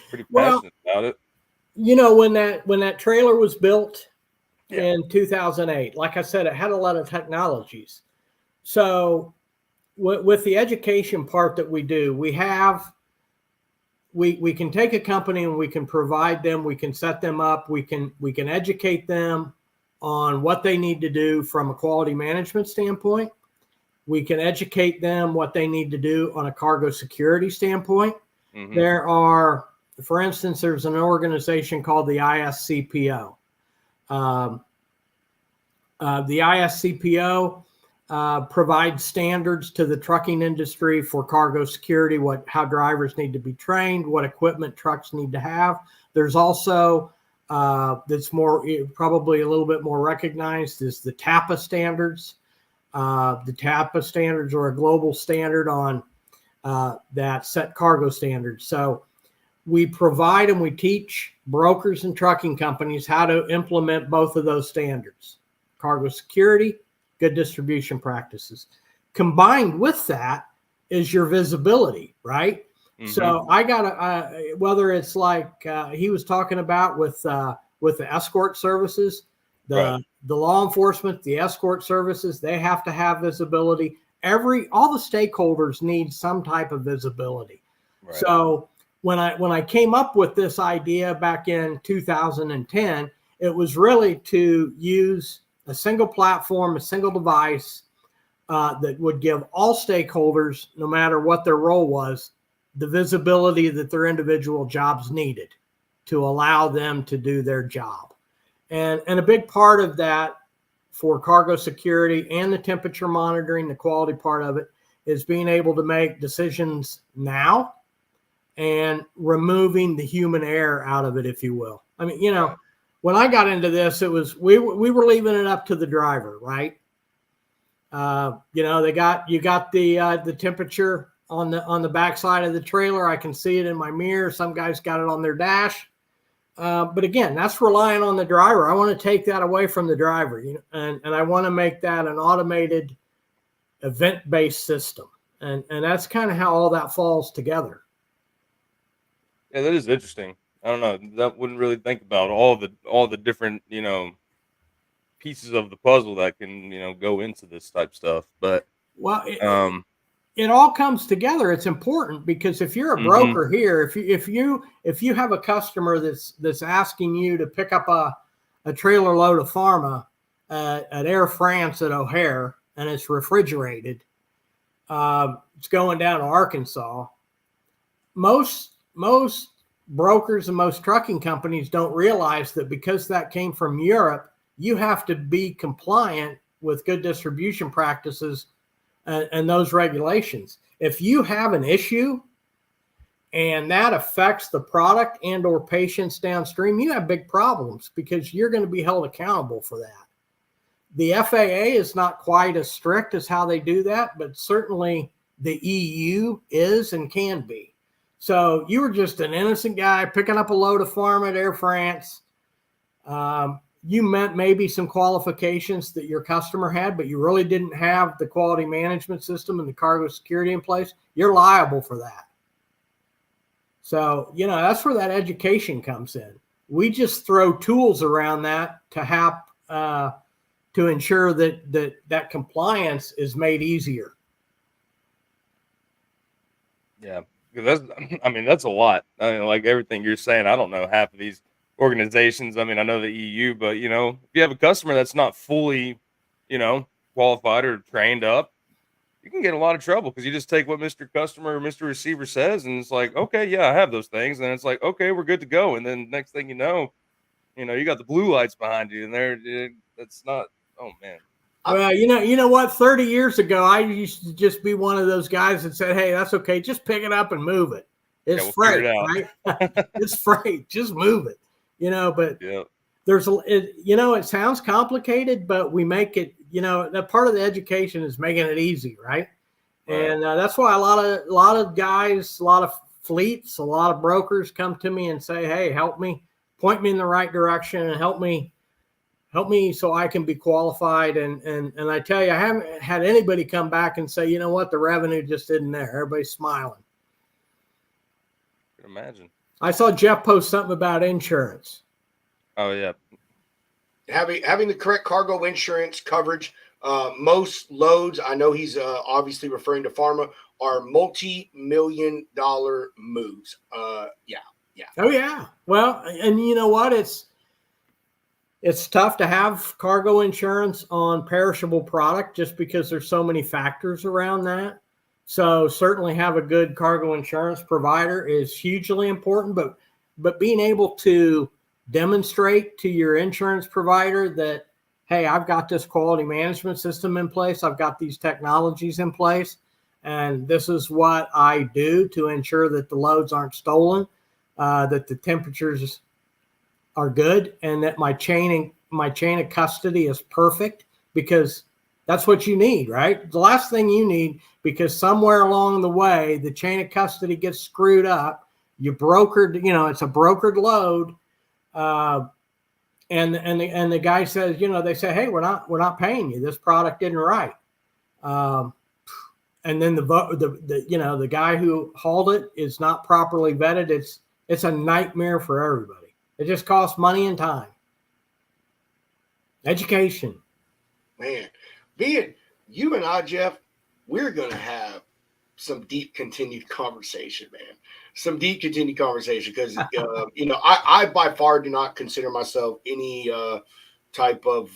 pretty passionate about it. When that trailer was built in 2008, like I said, it had a lot of technologies. So with the education part that we do, we can take a company and we can provide them, we can set them up, we can educate them on what they need to do from a quality management standpoint. We can educate them what they need to do on a cargo security standpoint. Mm-hmm. There are, for instance, there's an organization called the ISCPO. The ISCPO provides standards to the trucking industry for cargo security, how drivers need to be trained, what equipment trucks need to have. There's also that's probably a little bit more recognized is the TAPA standards. The TAPA standards are a global standard on that set cargo standards. So we provide and we teach brokers and trucking companies how to implement both of those standards: cargo security, good distribution practices. Combined with that is your visibility, right? Mm-hmm. So I got whether it's like he was talking about with the escort services, the law enforcement, the escort services, they have to have visibility. All the stakeholders need some type of visibility. Right. So when I came up with this idea back in 2010, it was really to use a single platform, a single device that would give all stakeholders, no matter what their role was, the visibility that their individual jobs needed to allow them to do their job. And a big part of that for cargo security and the temperature monitoring, the quality part of it, is being able to make decisions now and removing the human error out of it, if you will. I mean, when I got into this, it was we were leaving it up to the driver, right? You got the temperature on the backside of the trailer. I can see it in my mirror. Some guys got it on their dash. But again, that's relying on the driver. I want to take that away from the driver, and I want to make that an automated event-based system. And that's kind of how all that falls together. Yeah, that is interesting. I don't know. That wouldn't really think about all the different, pieces of the puzzle that can, go into this type stuff. But well, it all comes together. It's important because if you're a broker here, if you have a customer that's asking you to pick up a trailer load of Phar-ma at Air France at O'Hare, and it's refrigerated, it's going down to Arkansas. Most brokers and most trucking companies don't realize that because that came from Europe, you have to be compliant with good distribution practices and those regulations. If you have an issue and that affects the product and or patients downstream, you have big problems because you're going to be held accountable for that. The FAA is not quite as strict as how they do that, but certainly the EU is and can be. So you were just an innocent guy picking up a load of Phar-ma at Air France. You meant maybe some qualifications that your customer had, but you really didn't have the quality management system and the cargo security in place. You're liable for that. So, that's where that education comes in. We just throw tools around that to have to ensure that compliance is made easier. Yeah, because that's a lot. I mean, like everything you're saying, I don't know half of these organizations. I mean, I know the EU, but if you have a customer that's not fully, qualified or trained up, you can get in a lot of trouble because you just take what Mr. Customer or Mr. Receiver says, and it's like, okay, yeah, I have those things, and it's like, okay, we're good to go, and then next thing you know, you got the blue lights behind you, and that's not. Oh man. Well, you know what? 30 years ago, I used to just be one of those guys that said, "Hey, that's okay. Just pick it up and move it. It's freight, right? It's freight. Just move it." But yeah. it sounds complicated, but we make it. That part of the education is making it easy, right? And that's why a lot of guys, a lot of fleets, a lot of brokers come to me and say, "Hey, help me, point me in the right direction, and help me so I can be qualified." And I tell you, I haven't had anybody come back and say, "You know what, the revenue just isn't there." Everybody's smiling. I can imagine. I saw Jeff post something about insurance. Oh yeah. Having the correct cargo insurance coverage. Most loads, I know he's obviously referring to Phar-ma, are multi-million-dollar moves. Yeah. Oh yeah. Well, and you know what? It's tough to have cargo insurance on perishable product just because there's so many factors around that. So certainly have a good cargo insurance provider is hugely important, but being able to demonstrate to your insurance provider that, hey, I've got this quality management system in place, I've got these technologies in place, and this is what I do to ensure that the loads aren't stolen, that the temperatures are good, and that my chain of custody is perfect, because that's what you need, right? The last thing you need, because somewhere along the way the chain of custody gets screwed up, you brokered, it's a brokered load, and the guy says, they say, hey, we're not paying you. This product isn't right. And then the guy who hauled it is not properly vetted. It's a nightmare for everybody. It just costs money and time. Education. Man, being you and I, Jeff, we're going to have some deep continued conversation, man. Some deep continued conversation because, I by far do not consider myself any type of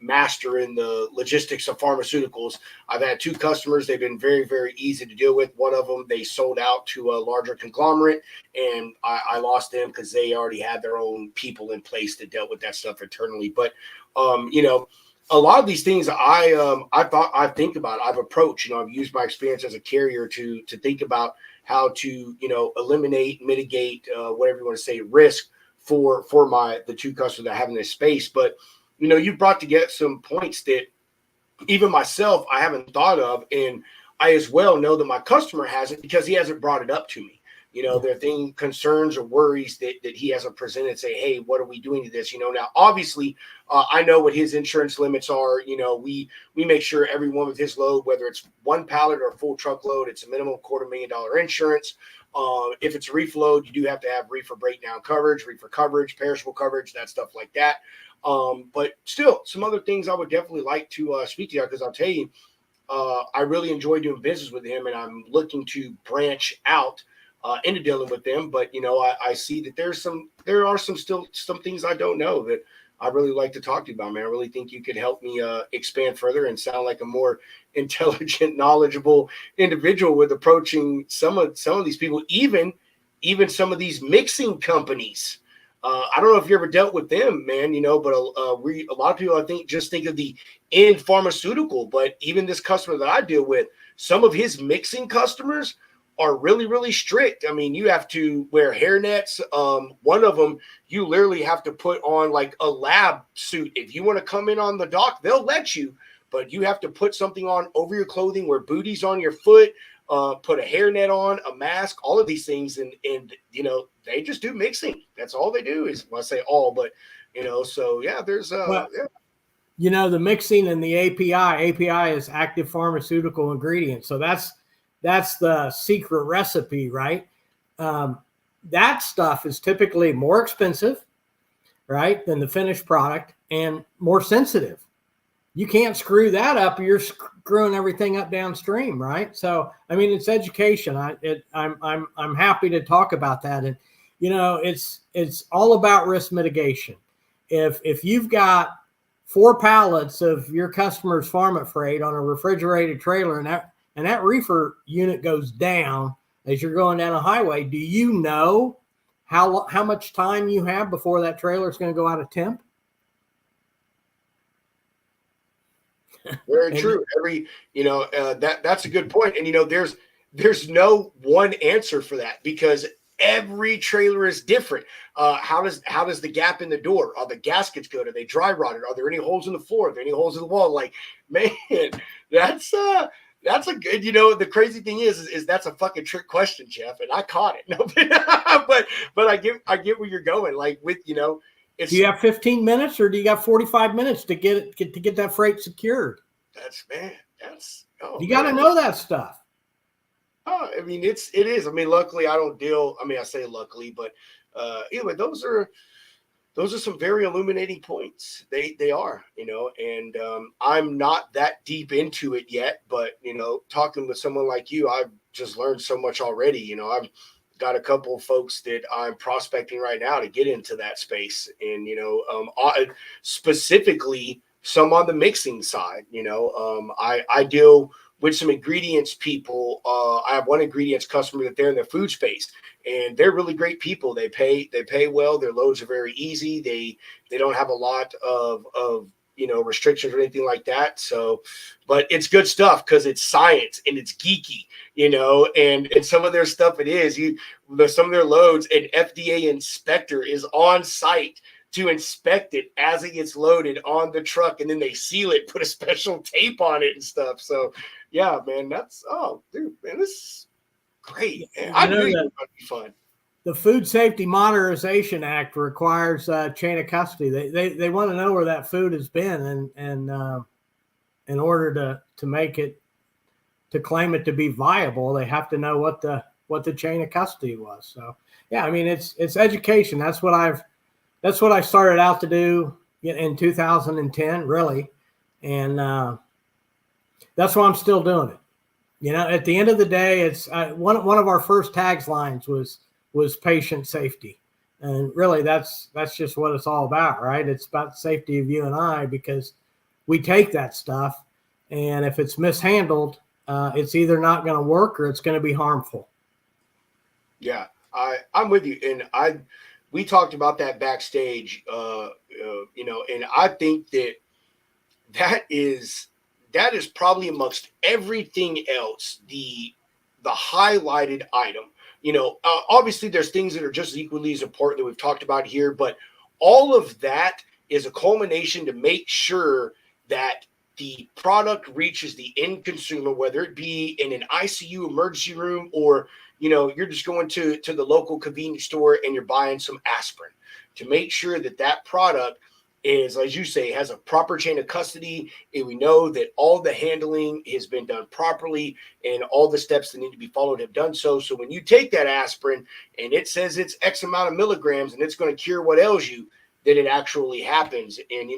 master in the logistics of pharmaceuticals. I've had 2 customers. They've been very, very easy to deal with. One of them, they sold out to a larger conglomerate, and I lost them because they already had their own people in place that dealt with that stuff internally. But, a lot of these things I think about, I've approached, I've used my experience as a carrier to think about how to, eliminate, mitigate, whatever you want to say, risk for the 2 customers that I have in this space. But you brought to get some points that even myself I haven't thought of, and I as well know that my customer hasn't, because he hasn't brought it up to me. There are concerns or worries that he hasn't presented, say, hey, what are we doing to this? Now obviously I know what his insurance limits are. We make sure everyone with his load, whether it's 1 pallet or a full truckload, it's a minimum $250,000 insurance. If it's a reefer load, you do have to have reefer breakdown coverage, reefer coverage, perishable coverage, that stuff like that. But still, some other things I would definitely like to speak to you, because I'll tell you, I really enjoy doing business with him, and I'm looking to branch out into dealing with them. But I see that there are some things I don't know that I really like to talk to you about, man. I really think you could help me expand further and sound like a more intelligent, knowledgeable individual with approaching some of these people, even some of these mixing companies. I don't know if you ever dealt with them, man, but a lot of people, I think, just think of the end pharmaceutical. But even this customer that I deal with, some of his mixing customers are really, really strict. I mean, you have to wear hairnets. One of them, you literally have to put on like a lab suit. If you want to come in on the dock, they'll let you, but you have to put something on over your clothing, wear booties on your foot, put a hairnet on, a mask, all of these things. And they just do mixing. That's all they do. Is, well, I say all, but so yeah, there's the mixing and the API is active pharmaceutical ingredients. So that's the secret recipe, right? That stuff is typically more expensive, right, than the finished product, and more sensitive. You can't screw that up, or you're screwing everything up downstream, right? So, I mean, it's education. I'm happy to talk about that, and it's all about risk mitigation. If you've got 4 pallets of your customer's pharma freight on a refrigerated trailer, and that reefer unit goes down as you're going down a highway, do you know how much time you have before that trailer is going to go out of temp? Very true. That's a good point. And there's no one answer for that, because every trailer is different. How does the gap in the door? Are the gaskets good? Are they dry rotted? Are there any holes in the floor? Are there any holes in the wall? Like, man, that's a good, the crazy thing is that's a fucking trick question, Jeff, and I caught it. No, but I get where you're going. Like, with, it's, do you have 15 minutes or do you got 45 minutes to get that freight secured? You got to know that stuff. Oh, I mean, it is. I mean, luckily I don't deal. I mean, I say luckily, but anyway, those are some very illuminating points. They are, and I'm not that deep into it yet, but talking with someone like you, I've just learned so much already. I've got a couple of folks that I'm prospecting right now to get into that space, and specifically some on the mixing side. I deal with some ingredients people. I have one ingredients customer that they're in the food space, and they're really great people. They pay well. Their loads are very easy. They don't have a lot of restrictions or anything like that. So, but it's good stuff because it's science and it's geeky, and some of their stuff, some of their loads, an FDA inspector is on site to inspect it as it gets loaded on the truck, and then they seal it, put a special tape on it and stuff. So yeah, man, this is great. I knew it would be fun. The Food Safety Modernization Act requires chain of custody. They want to know where that food has been, and in order to make it, to claim it to be viable, they have to know what the chain of custody was. So yeah, I mean, it's education. That's what I started out to do in 2010, really, and that's why I'm still doing it. At the end of the day, it's one of our first taglines was patient safety. And really, that's just what it's all about, right? It's about the safety of you and I, because we take that stuff, and if it's mishandled, it's either not going to work or it's going to be harmful. Yeah, I'm with you, and we talked about that backstage, and I think that is probably amongst everything else the highlighted item. Obviously there's things that are just equally as important that we've talked about here, but all of that is a culmination to make sure that the product reaches the end consumer, whether it be in an ICU emergency room or you're just going to the local convenience store and you're buying some aspirin, to make sure that product is, as you say, has a proper chain of custody, and we know that all the handling has been done properly and all the steps that need to be followed have done so. So when you take that aspirin and it says it's X amount of milligrams and it's going to cure what ails you, then it actually happens. And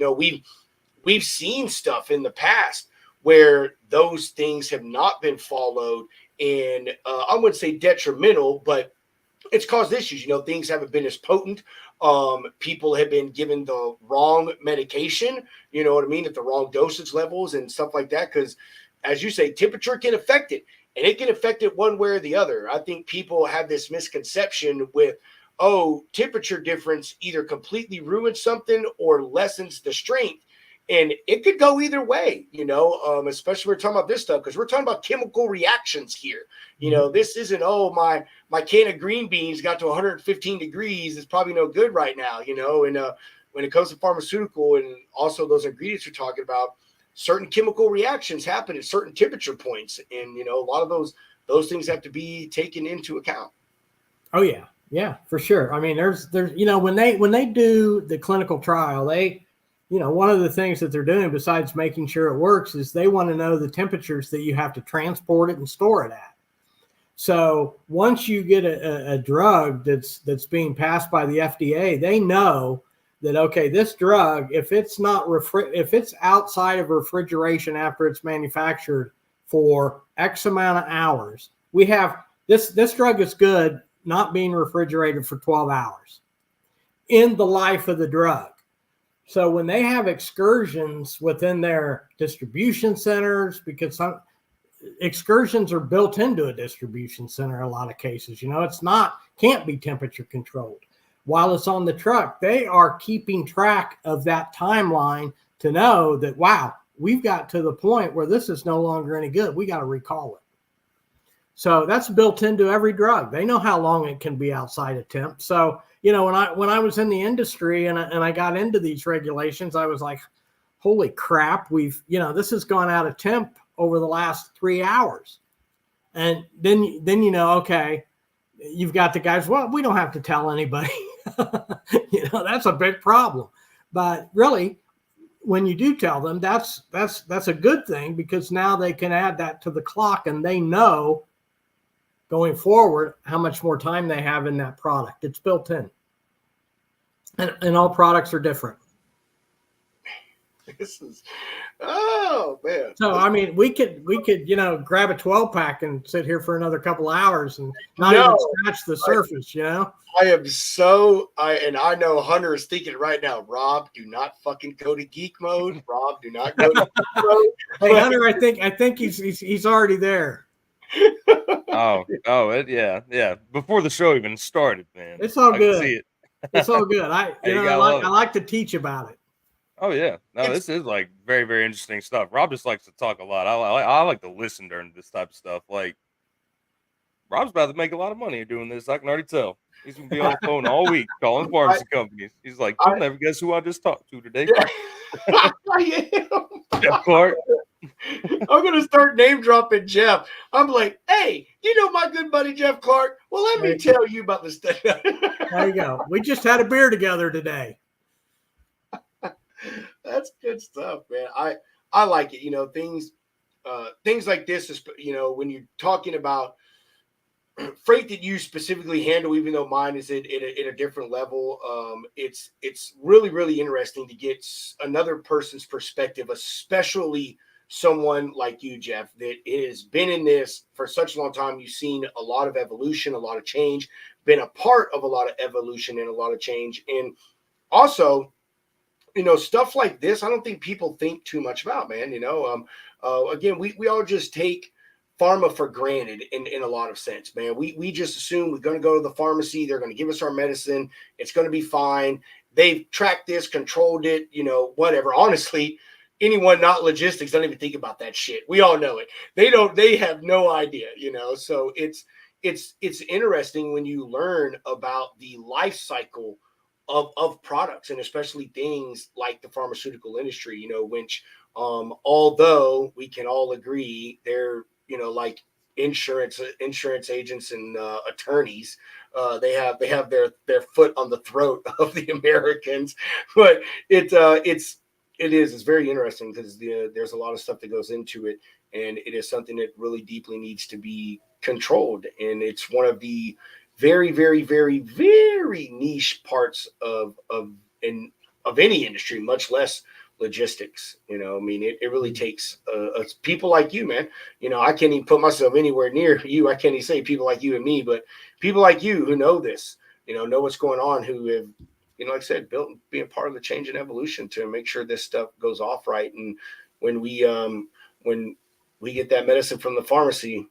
we've seen stuff in the past where those things have not been followed, and I wouldn't say detrimental, but it's caused issues. Things haven't been as potent. People have been given the wrong medication, you know what I mean, at the wrong dosage levels and stuff like that. Because, as you say, temperature can affect it, and it can affect it one way or the other. I think people have this misconception with, temperature difference either completely ruins something or lessens the strength. And it could go either way, especially we're talking about this stuff because we're talking about chemical reactions here. This isn't, my can of green beans got to 115 degrees. It's probably no good right now, and when it comes to pharmaceutical and also those ingredients you're talking about, certain chemical reactions happen at certain temperature points. And, a lot of those things have to be taken into account. Oh, yeah. Yeah, for sure. I mean, there's when they do the clinical trial, one of the things that they're doing besides making sure it works is they want to know the temperatures that you have to transport it and store it at. So once you get a drug that's being passed by the FDA, they know that, okay, this drug, if it's outside of refrigeration after it's manufactured for X amount of hours, we have this drug is good not being refrigerated for 12 hours in the life of the drug. So when they have excursions within their distribution centers, because some excursions are built into a distribution center, a lot of cases, can't be temperature controlled. While it's on the truck, they are keeping track of that timeline to know that, wow, we've got to the point where this is no longer any good. We got to recall it. So that's built into every drug. They know how long it can be outside of temp. So, when I was in the industry and I got into these regulations, I was like, holy crap, this has gone out of temp over the last 3 hours. And then okay, you've got the guys, well, we don't have to tell anybody. That's a big problem. But really, when you do tell them, that's a good thing, because now they can add that to the clock and they know going forward how much more time they have in that product. It's built in. And all products are different. This is, oh man. So I mean, we could grab a 12-pack and sit here for another couple of hours and not even scratch the surface. I am and I know Hunter is thinking right now, Rob, do not fucking go to geek mode. Rob, do not go to geek mode. Hey Hunter, I think he's already there. Yeah. Before the show even started, man. It's all good. I can see it. It's all good. I like to teach about it. Oh yeah, no, this is like very, very interesting stuff. Rob just likes to talk a lot. I like to listen during this type of stuff. Like, Rob's about to make a lot of money doing this. I can already tell. He's gonna be on the phone all week calling pharmacy companies. He's like, you'll never guess who I just talked to today. Yeah. I am. Jeff Clark. I'm gonna start name dropping Jeff. I'm like, hey, my good buddy Jeff Clark? Well, let me tell you about this thing. There you go. We just had a beer together today. That's good stuff, man. I like it. Things like this is, when you're talking about freight that you specifically handle, even though mine is at a different level, it's really, really interesting to get another person's perspective, especially someone like you, Jeff, that has been in this for such a long time. You've seen a lot of evolution, a lot of change, been a part of a lot of evolution and a lot of change. And also, stuff like this, I don't think people think too much about, man. Again, we all just take pharma for granted in a lot of sense, man. We just assume we're going to go to the pharmacy, they're going to give us our medicine, it's going to be fine. They've tracked this, controlled it, whatever. Honestly, anyone not logistics don't even think about that shit. We all know it. They have no idea, So it's interesting when you learn about the life cycle of products, and especially things like the pharmaceutical industry, which although we can all agree they're, like insurance agents and attorneys, they have their foot on the throat of the Americans. But it's very interesting because there's a lot of stuff that goes into it, and it is something that really deeply needs to be controlled. And it's one of the very, very, very, very niche parts of any industry, much less logistics. I mean, it really takes people like you, man. I can't even put myself anywhere near you. I can't even say people like you and me, but people like you who know this, know what's going on, who have, like I said, being a part of the change and evolution to make sure this stuff goes off right. And when we get that medicine from the pharmacy,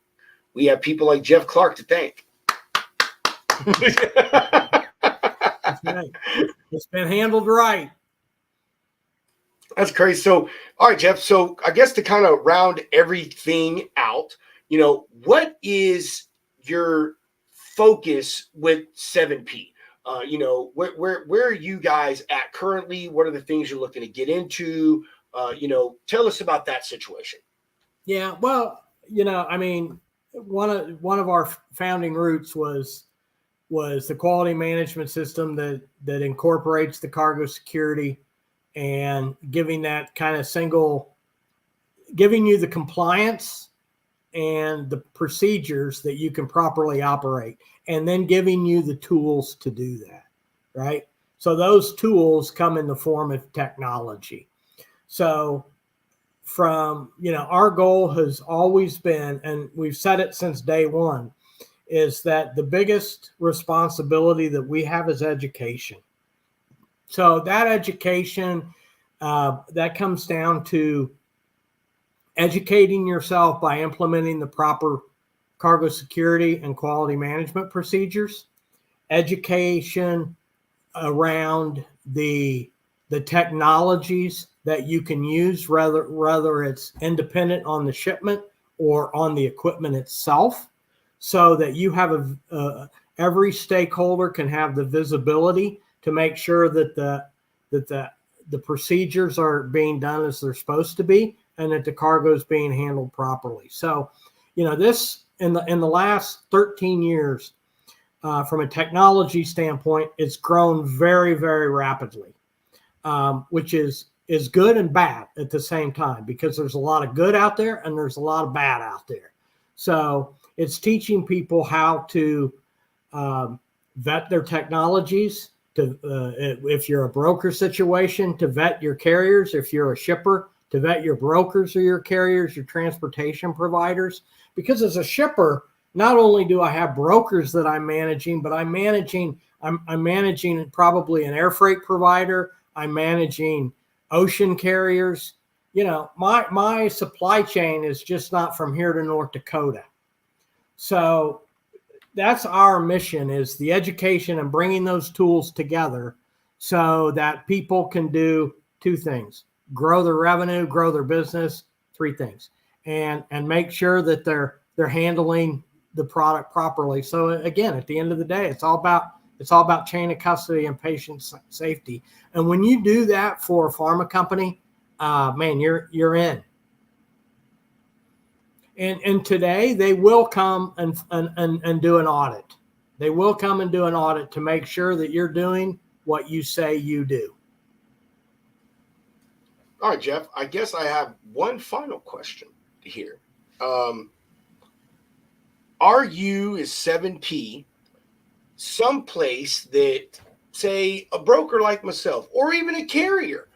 we have people like Jeff Clark to thank. That's right. It's been handled right. That's crazy. So, all right, Jeff. So I guess to kind of round everything out, what is your focus with 7P? Where are you guys at currently? What are the things you're looking to get into? Tell us about that situation. Yeah, well, I mean, one of our founding roots was the quality management system that incorporates the cargo security and giving that kind of giving you the compliance and the procedures that you can properly operate, and then giving you the tools to do that, right? So those tools come in the form of technology. So from, our goal has always been, and we've said it since day one, is that the biggest responsibility that we have is education. So that education, that comes down to educating yourself by implementing the proper cargo security and quality management procedures, education around the technologies that you can use, whether it's independent on the shipment or on the equipment itself, so that you have every stakeholder can have the visibility to make sure that the procedures are being done as they're supposed to be, and that the cargo is being handled properly. So, this in the last 13 years, from a technology standpoint, it's grown very, very rapidly, which is good and bad at the same time, because there's a lot of good out there and there's a lot of bad out there. So it's teaching people how to vet their technologies, to if you're a broker situation, to vet your carriers. If you're a shipper, to vet your brokers or your carriers, your transportation providers. Because as a shipper, not only do I have brokers that I'm managing, but I'm managing probably an air freight provider. I'm managing ocean carriers. My supply chain is just not from here to North Dakota. So that's our mission, is the education and bringing those tools together so that people can do two things: grow their revenue, grow their business, three things, and make sure that they're handling the product properly. So again, at the end of the day, it's all about chain of custody and patient safety. And when you do that for a pharma company, man, you're in. And today they will come and do an audit. They will come and do an audit to make sure that you're doing what you say you do. All right, Jeff, I guess I have one final question here. Are you, as 7P, someplace that, say, a broker like myself or even a carrier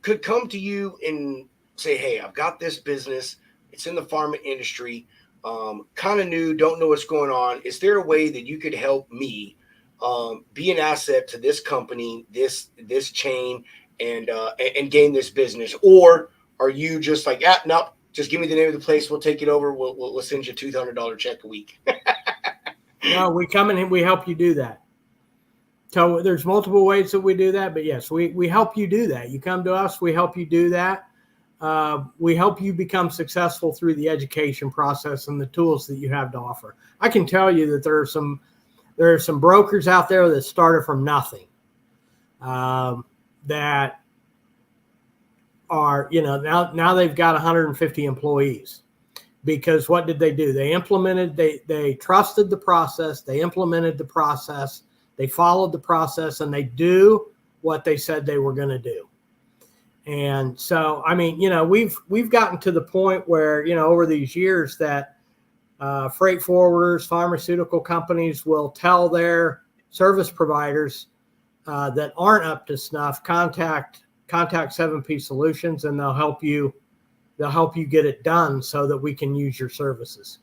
could come to you and say, hey, I've got this business. It's in the pharma industry. Kind of new, don't know what's going on. Is there a way that you could help me be an asset to this company, this chain, and gain this business? Or are you just like, nope, just give me the name of the place, we'll take it over, we'll send you a $200 check a week? No, we come in and we help you do that. So there's multiple ways that we do that, but yes, we help you do that. You come to us, we help you do that. We help you become successful through the education process and the tools that you have to offer. I can tell you that there are some brokers out there that started from nothing, that are, now they've got 150 employees. Because what did they do? They trusted the process, they implemented the process, they followed the process, and they do what they said they were going to do. And so, I mean, we've gotten to the point where, over these years that freight forwarders, pharmaceutical companies will tell their service providers that aren't up to snuff, contact 7P Solutions, and they'll help you get it done so that we can use your services.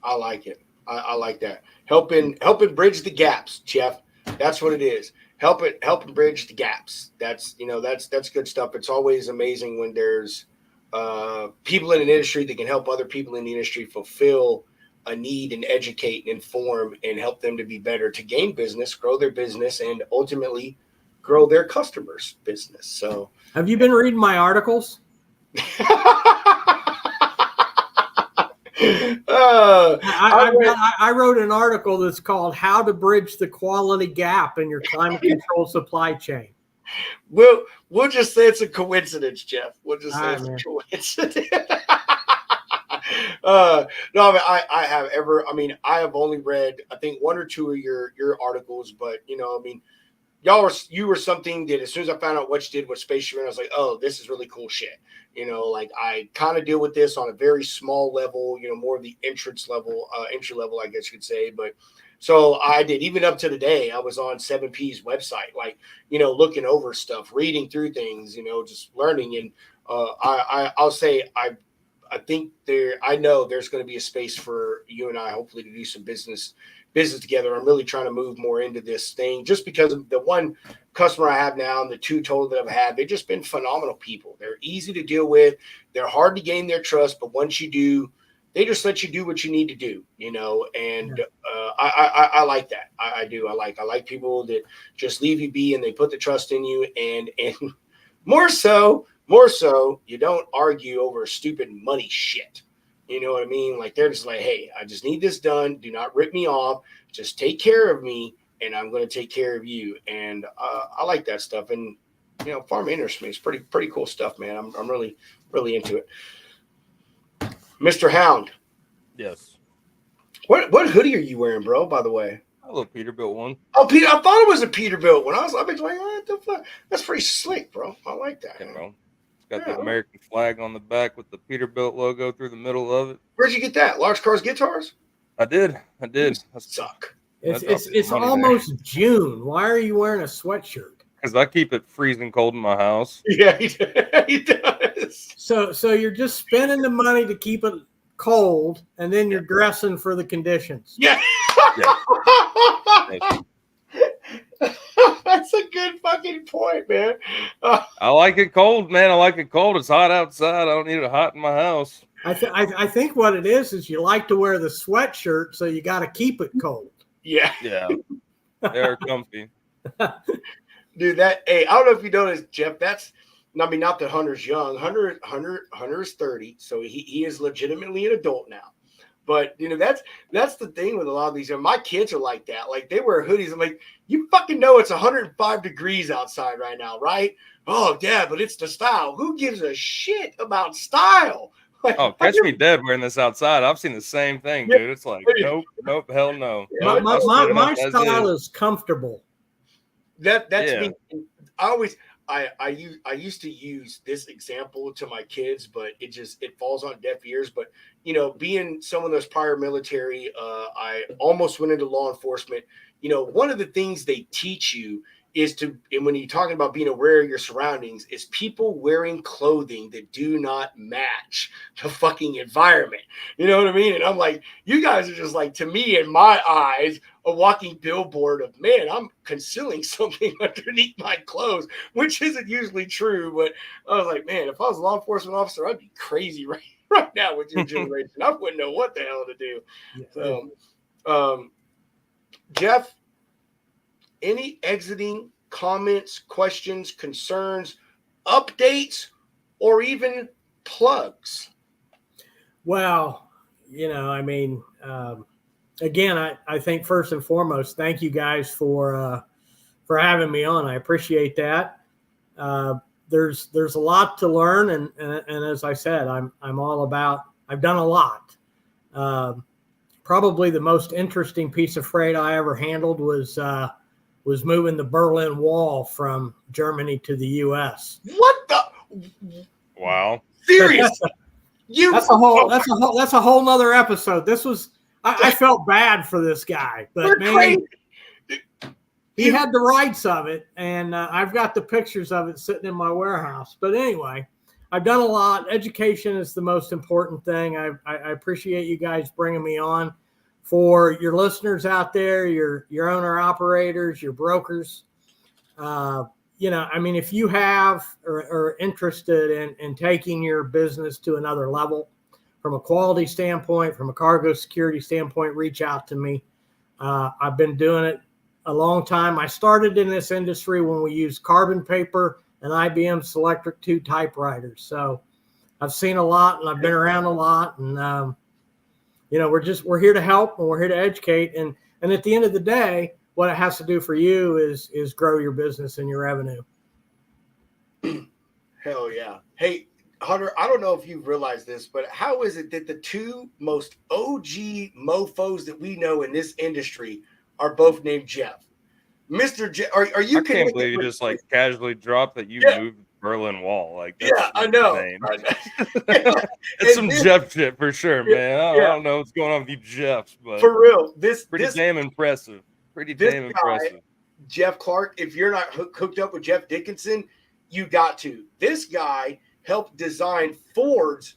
I like it. I like that. Helping bridge the gaps, Jeff. That's what it is. Helping bridge the gaps. That's good stuff. It's always amazing when there's people in an industry that can help other people in the industry fulfill a need and educate and inform and help them to be better, to gain business, grow their business, and ultimately grow their customers' business. So, have you been reading my articles? I wrote an article that's called "How to Bridge the Quality Gap in Your Climate Control Supply Chain." We'll just say it's a coincidence, Jeff. We'll just say it's a coincidence. No, I mean, I have only read, I think, one or two of your articles, but you were something that as soon as I found out what you did with Space Marine, I was like, oh, this is really cool shit. Like I kind of deal with this on a very small level, more of the entry level, I guess you could say. But so I did, even up to today, I was on 7P's website, like, looking over stuff, reading through things, just learning. And I'll say, I think I know there's going to be a space for you and I, hopefully, to do some business together. I'm really trying to move more into this thing just because of the one customer I have now and the two total that I've had. They've just been phenomenal people. They're easy to deal with. They're hard to gain their trust, but once you do, they just let you do what you need to do, and I like that. I do. I like people that just leave you be and they put the trust in you, and more so, you don't argue over stupid money shit. You know what I mean? Like, they're just like, hey, I just need this done. Do not rip me off. Just take care of me, and I'm going to take care of you. And I like that stuff. And, pharma industry is pretty cool stuff, man. I'm really, really into it. Mr. Hound. Yes. What hoodie are you wearing, bro, by the way? A little Peterbilt one. Oh, Peter, I thought it was a Peterbilt one. I've been like, what the fuck? That's pretty slick, bro. I like that. It's got the American flag on the back with the Peterbilt logo through the middle of it. Where'd you get that? Large Cars Guitars? I did. Suck. It's almost June. Why are you wearing a sweatshirt? Because I keep it freezing cold in my house. Yeah, he does. So you're just spending the money to keep it cold, and then you're dressing for the conditions. Yeah. That's a good fucking point, man. I like it cold, man. I like it cold. It's hot outside. I don't need it hot in my house. I think what it is you like to wear the sweatshirt, so you got to keep it cold. Yeah. They're comfy. Dude, hey, I don't know if you noticed, Jeff, not that Hunter's young. Hunter is 30, so he is legitimately an adult now. But that's the thing with a lot of these. My kids are like that. Like, they wear hoodies. I'm like, you fucking know it's 105 degrees outside right now, right? Oh, yeah, but it's the style. Who gives a shit about style? Like, catch me dead wearing this outside. I've seen the same thing, dude. It's like, nope, hell no. My style is comfortable. That's me. I used to use this example to my kids, but it falls on deaf ears. But being someone that's prior military, I almost went into law enforcement. One of the things they teach you is to, and when you're talking about being aware of your surroundings, is people wearing clothing that do not match the fucking environment. You know what I mean? And I'm like, you guys are just like, to me, in my eyes, a walking billboard of, man, I'm concealing something underneath my clothes, which isn't usually true. But I was like, man, if I was a law enforcement officer, I'd be crazy right now with your generation. I wouldn't know what the hell to do. Yeah. So, Jeff, any exiting comments, questions, concerns, updates, or even plugs? Well, I mean, again, I think first and foremost, thank you guys for having me on. I appreciate that. There's a lot to learn, and as I said, I'm all about. I've done a lot. Probably the most interesting piece of freight I ever handled was moving the Berlin Wall from Germany to the U.S. What the? Wow. Serious? That's a whole nother episode. This was I felt bad for this guy, but man, he had the rights of it, and I've got the pictures of it sitting in my warehouse. But anyway, I've done a lot. Education is the most important thing. I appreciate you guys bringing me on. For your listeners out there, your owner operators, your brokers, I mean, if you have or are interested in taking your business to another level from a quality standpoint, from a cargo security standpoint, reach out to me. I've been doing it a long time. I started in this industry when we used carbon paper and IBM Selectric 2 typewriters. So I've seen a lot, and I've been around a lot, and we're here to help, and we're here to educate. And at the end of the day, what it has to do for you is grow your business and your revenue. Hell yeah. Hey, Hunter, I don't know if you've realized this, but how is it that the two most OG mofos that we know in this industry are both named Jeff? Mr. Jeff, are you? I can't believe you just like casually dropped that you moved the Berlin Wall. Like, that's I know. It's some Jeff shit for sure, man. I don't know what's going on with you Jeffs, but for real, pretty damn impressive. Pretty damn impressive. Jeff Clark, if you're not hooked up with Jeff Dickinson, you got to. This guy helped design Ford's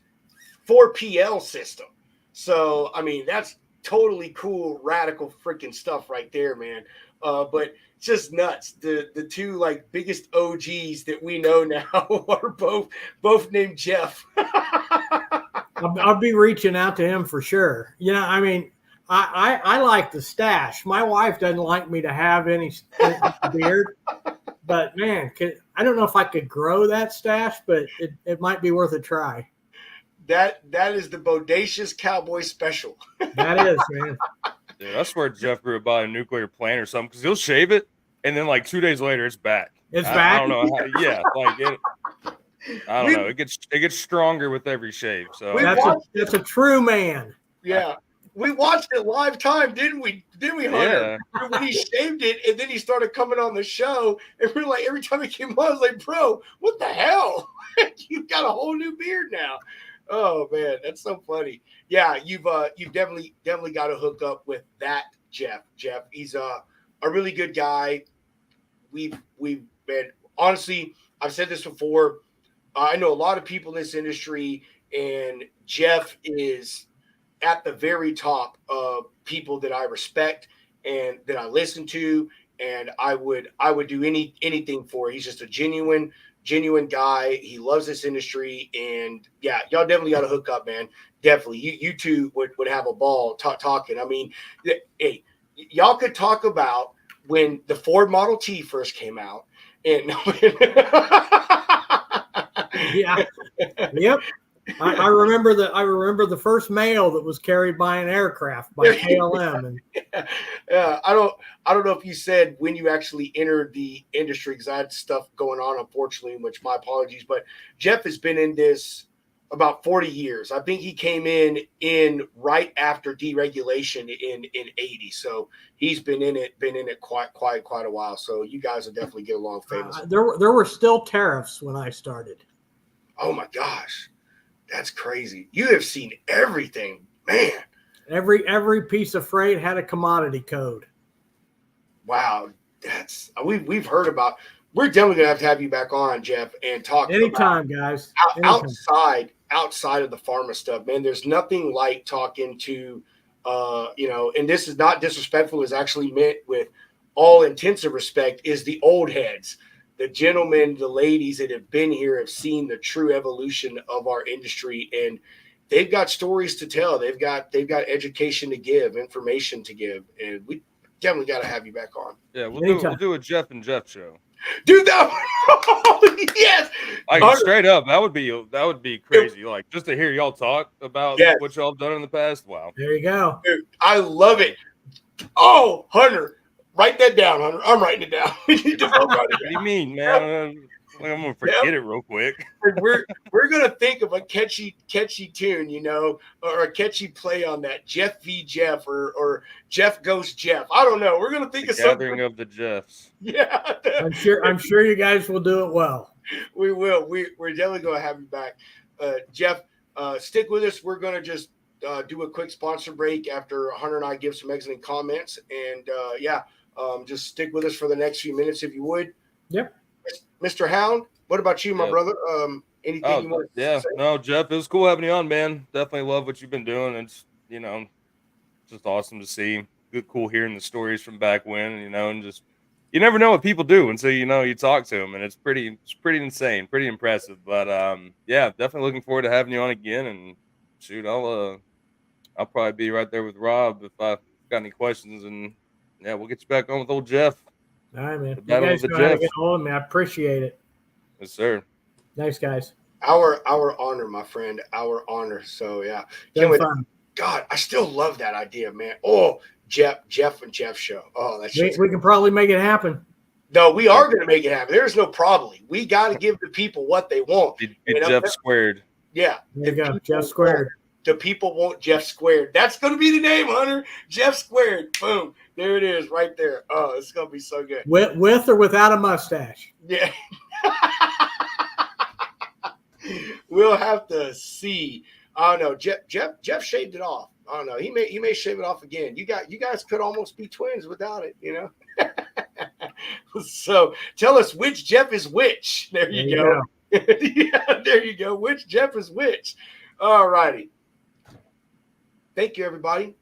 4PL system. So, I mean, that's totally cool, radical freaking stuff right there, man. But just nuts. The two like biggest OGs that we know now are both named Jeff. I'll be reaching out to him for sure. I mean, I like the stash. My wife doesn't like me to have any beard, but man, I don't know if I could grow that stash, but it might be worth a try. That is the bodacious cowboy special. That is, man. Dude, I swear Jeff grew it by a nuclear plant or something, because he'll shave it, and then like 2 days later, it's back. It's back? I don't know how. Yeah, like it. I don't know. It gets stronger with every shave. So that's a true man. Yeah. We watched it live time, didn't we? Hunter? Yeah. When he shaved it, and then he started coming on the show, and we're like, every time he came on, I was like, bro, what the hell? You've got a whole new beard now. Oh man, that's so funny. Yeah, you've definitely got to hook up with that Jeff. Jeff, he's a really good guy. We've been, honestly, I've said this before. I know a lot of people in this industry, and Jeff is at the very top of people that I respect and that I listen to, and I would do anything for. He's just a genuine guy. He loves this industry, and yeah, y'all definitely got to hook up, man. Definitely, you two would have a ball talking. I mean, hey, y'all could talk about when the Ford Model T first came out, and yeah, yep. I remember the first mail that was carried by an aircraft by KLM. And yeah, I don't know if you said when you actually entered the industry, because I had stuff going on, unfortunately, which my apologies. But Jeff has been in this about 40 years. I think he came in right after deregulation in 80. So he's been in it quite a while. So you guys will definitely get along famous. There were still tariffs when I started. Oh my gosh. That's crazy. You have seen everything, man. Every piece of freight had a commodity code. Wow. that's we've heard about. We're definitely gonna have to have you back on, Jeff, and talk Anytime, guys. Anytime. outside of the pharma stuff, man. There's nothing like talking to, and this is not disrespectful. It's actually meant with all intensive respect. Is the old heads, the gentlemen, the ladies that have been here, have seen the true evolution of our industry, and they've got stories to tell. They've got education to give, information to give, and we definitely got to have you back on. Yeah, we'll do a Jeff and Jeff show. Do that. Yes. Like straight up, that would be crazy. Like just to hear y'all talk about what y'all done in the past. Wow. There you go. Dude, I love it. Oh, Hunter, write that down, Hunter. I'm writing it down. What do you mean, man? I'm gonna forget it real quick. We're gonna think of a catchy tune, or a catchy play on that. Jeff v. Jeff or Jeff goes Jeff. I don't know. We're gonna think of something. Gathering of the Jeffs. Yeah, I'm sure you guys will do it well. We will. We're definitely gonna have you back, Jeff. Stick with us. We're gonna just do a quick sponsor break after Hunter and I give some exiting comments, and just stick with us for the next few minutes if you would. Yep. Mr. Hound, what about you, my brother? Anything you want to say? No, Jeff, it was cool having you on, man. Definitely love what you've been doing. It's, just awesome to see. Good, cool hearing the stories from back when, and just, you never know what people do until, you talk to them, and it's pretty insane, pretty impressive. But, definitely looking forward to having you on again. And shoot, I'll probably be right there with Rob if I've got any questions, and we'll get you back on with old Jeff. All right, man. You guys know how to get hold of me. I appreciate it. Yes, sir. Thanks, guys. Our honor, my friend. Our honor. So yeah. God, I still love that idea, man. Oh, Jeff and Jeff show. Oh, that's we can probably make it happen. No, we are going to make it happen. There's no probably. We got to give the people what they want. Jeff squared. Yeah. There you go. Jeff squared. The people want Jeff squared. That's going to be the name, Hunter. Jeff squared. Boom. There it is right there. Oh, it's going to be so good. With or without a mustache? Yeah. We'll have to see. I don't know. Jeff shaved it off. I don't know. He may shave it off again. You guys could almost be twins without it, So tell us which Jeff is which. There you go. Yeah, there you go. Which Jeff is which. All righty. Thank you, everybody,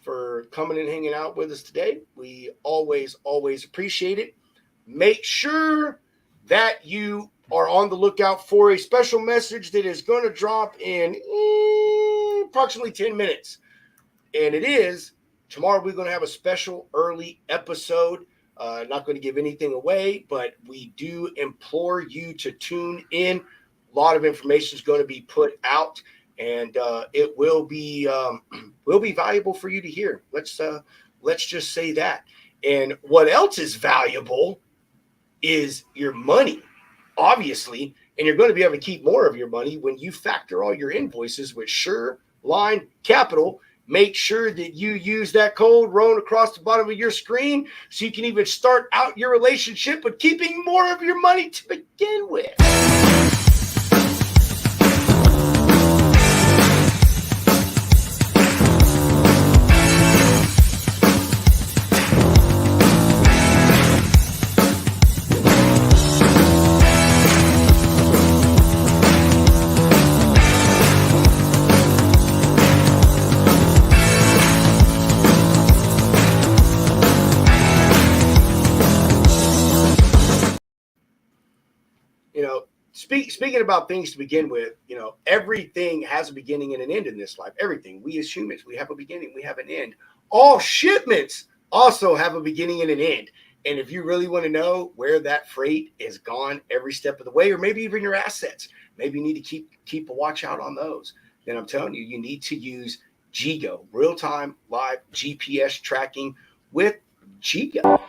for coming and hanging out with us today. We always appreciate it. Make sure that you are on the lookout for a special message that is going to drop in approximately 10 minutes. And it is, tomorrow we're going to have a special early episode. Not going to give anything away, but we do implore you to tune in. A lot of information is going to be put out, and it will be valuable for you to hear. Let's just say that. And what else is valuable is your money, obviously, and you're going to be able to keep more of your money when you factor all your invoices with Sureline Capital. Make sure that you use that code rolling across the bottom of your screen so you can even start out your relationship with keeping more of your money to begin with. Speaking about things to begin with, everything has a beginning and an end in this life. Everything. We as humans, we have a beginning, we have an end. All shipments also have a beginning and an end. And if you really want to know where that freight is gone every step of the way, or maybe even your assets, maybe you need to keep a watch out on those, then I'm telling you, you need to use GGO, real-time live GPS tracking with GGO.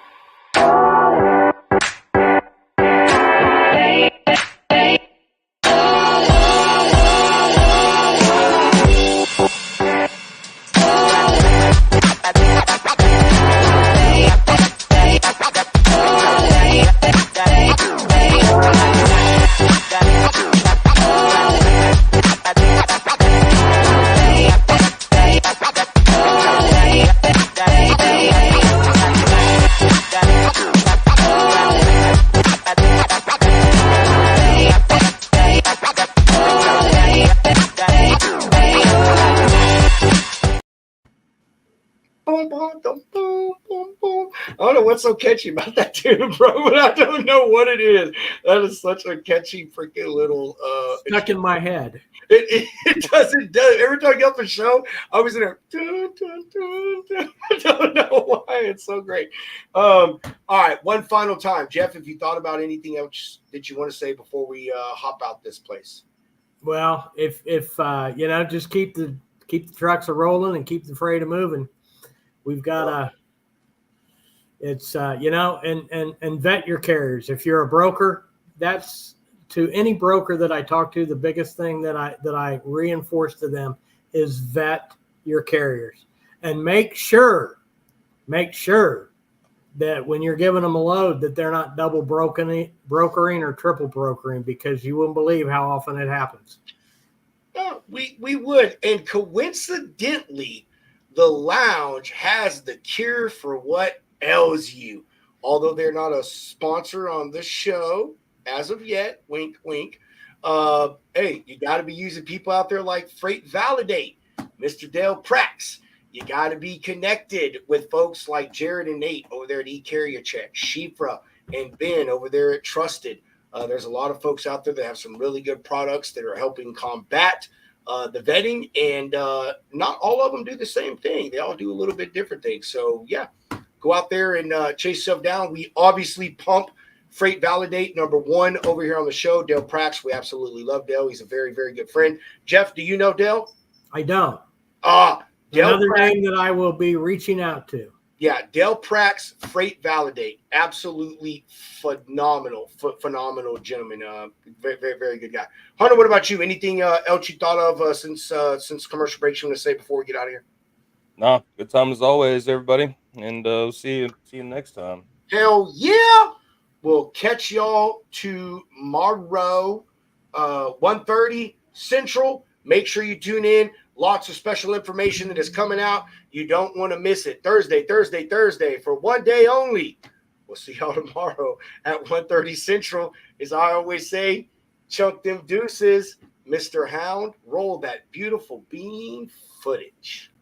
the boom, boom, boom. I don't know what's so catchy about that tune, bro, but I don't know what it is. That is such a catchy freaking little Stuck in my head. It does. Every time I get up a show, I was in there. Dun, dun, dun, dun. I don't know why. It's so great. All right. One final time. Jeff, if you thought about anything else that you want to say before we hop out this place. Well, if you know, just keep the trucks a rolling and keep the freight a moving. We've got it's you know, and vet your carriers. If you're a broker, that's to any broker that I talk to, the biggest thing that I reinforce to them is vet your carriers and make sure that when you're giving them a load that they're not double brokering or triple brokering, because you wouldn't believe how often it happens. No, we would. And coincidentally, the lounge has the cure for what ails you. Although they're not a sponsor on this show as of yet, wink, wink. Hey, you got to be using people out there like Freight Validate, Mr. Dale Prax. You got to be connected with folks like Jared and Nate over there at eCarrier Check, Shifra and Ben over there at Trusted. There's a lot of folks out there that have some really good products that are helping combat the vetting, and not all of them do the same thing. They all do a little bit different things. So, yeah, go out there and chase yourself down. We obviously pump Freight Validate #1 over here on the show, Dale Prax. We absolutely love Dale. He's a very, very good friend. Jeff, do you know Dale? I don't. Dale Another Prax, name that I will be reaching out to. Yeah, Dale Prax, Freight Validate. Absolutely phenomenal gentleman. Very, very, very good guy. Hunter, what about you? Anything else you thought of since commercial breaks you want to say before we get out of here? No, good time as always, everybody. And we'll see you next time. Hell yeah. We'll catch y'all tomorrow, 1:30 Central. Make sure you tune in. Lots of special information that is coming out. You don't want to miss it. Thursday for one day only. We'll see y'all tomorrow at 1:30 Central. As I always say, chunk them deuces. Mr. Hound, roll that beautiful bean footage.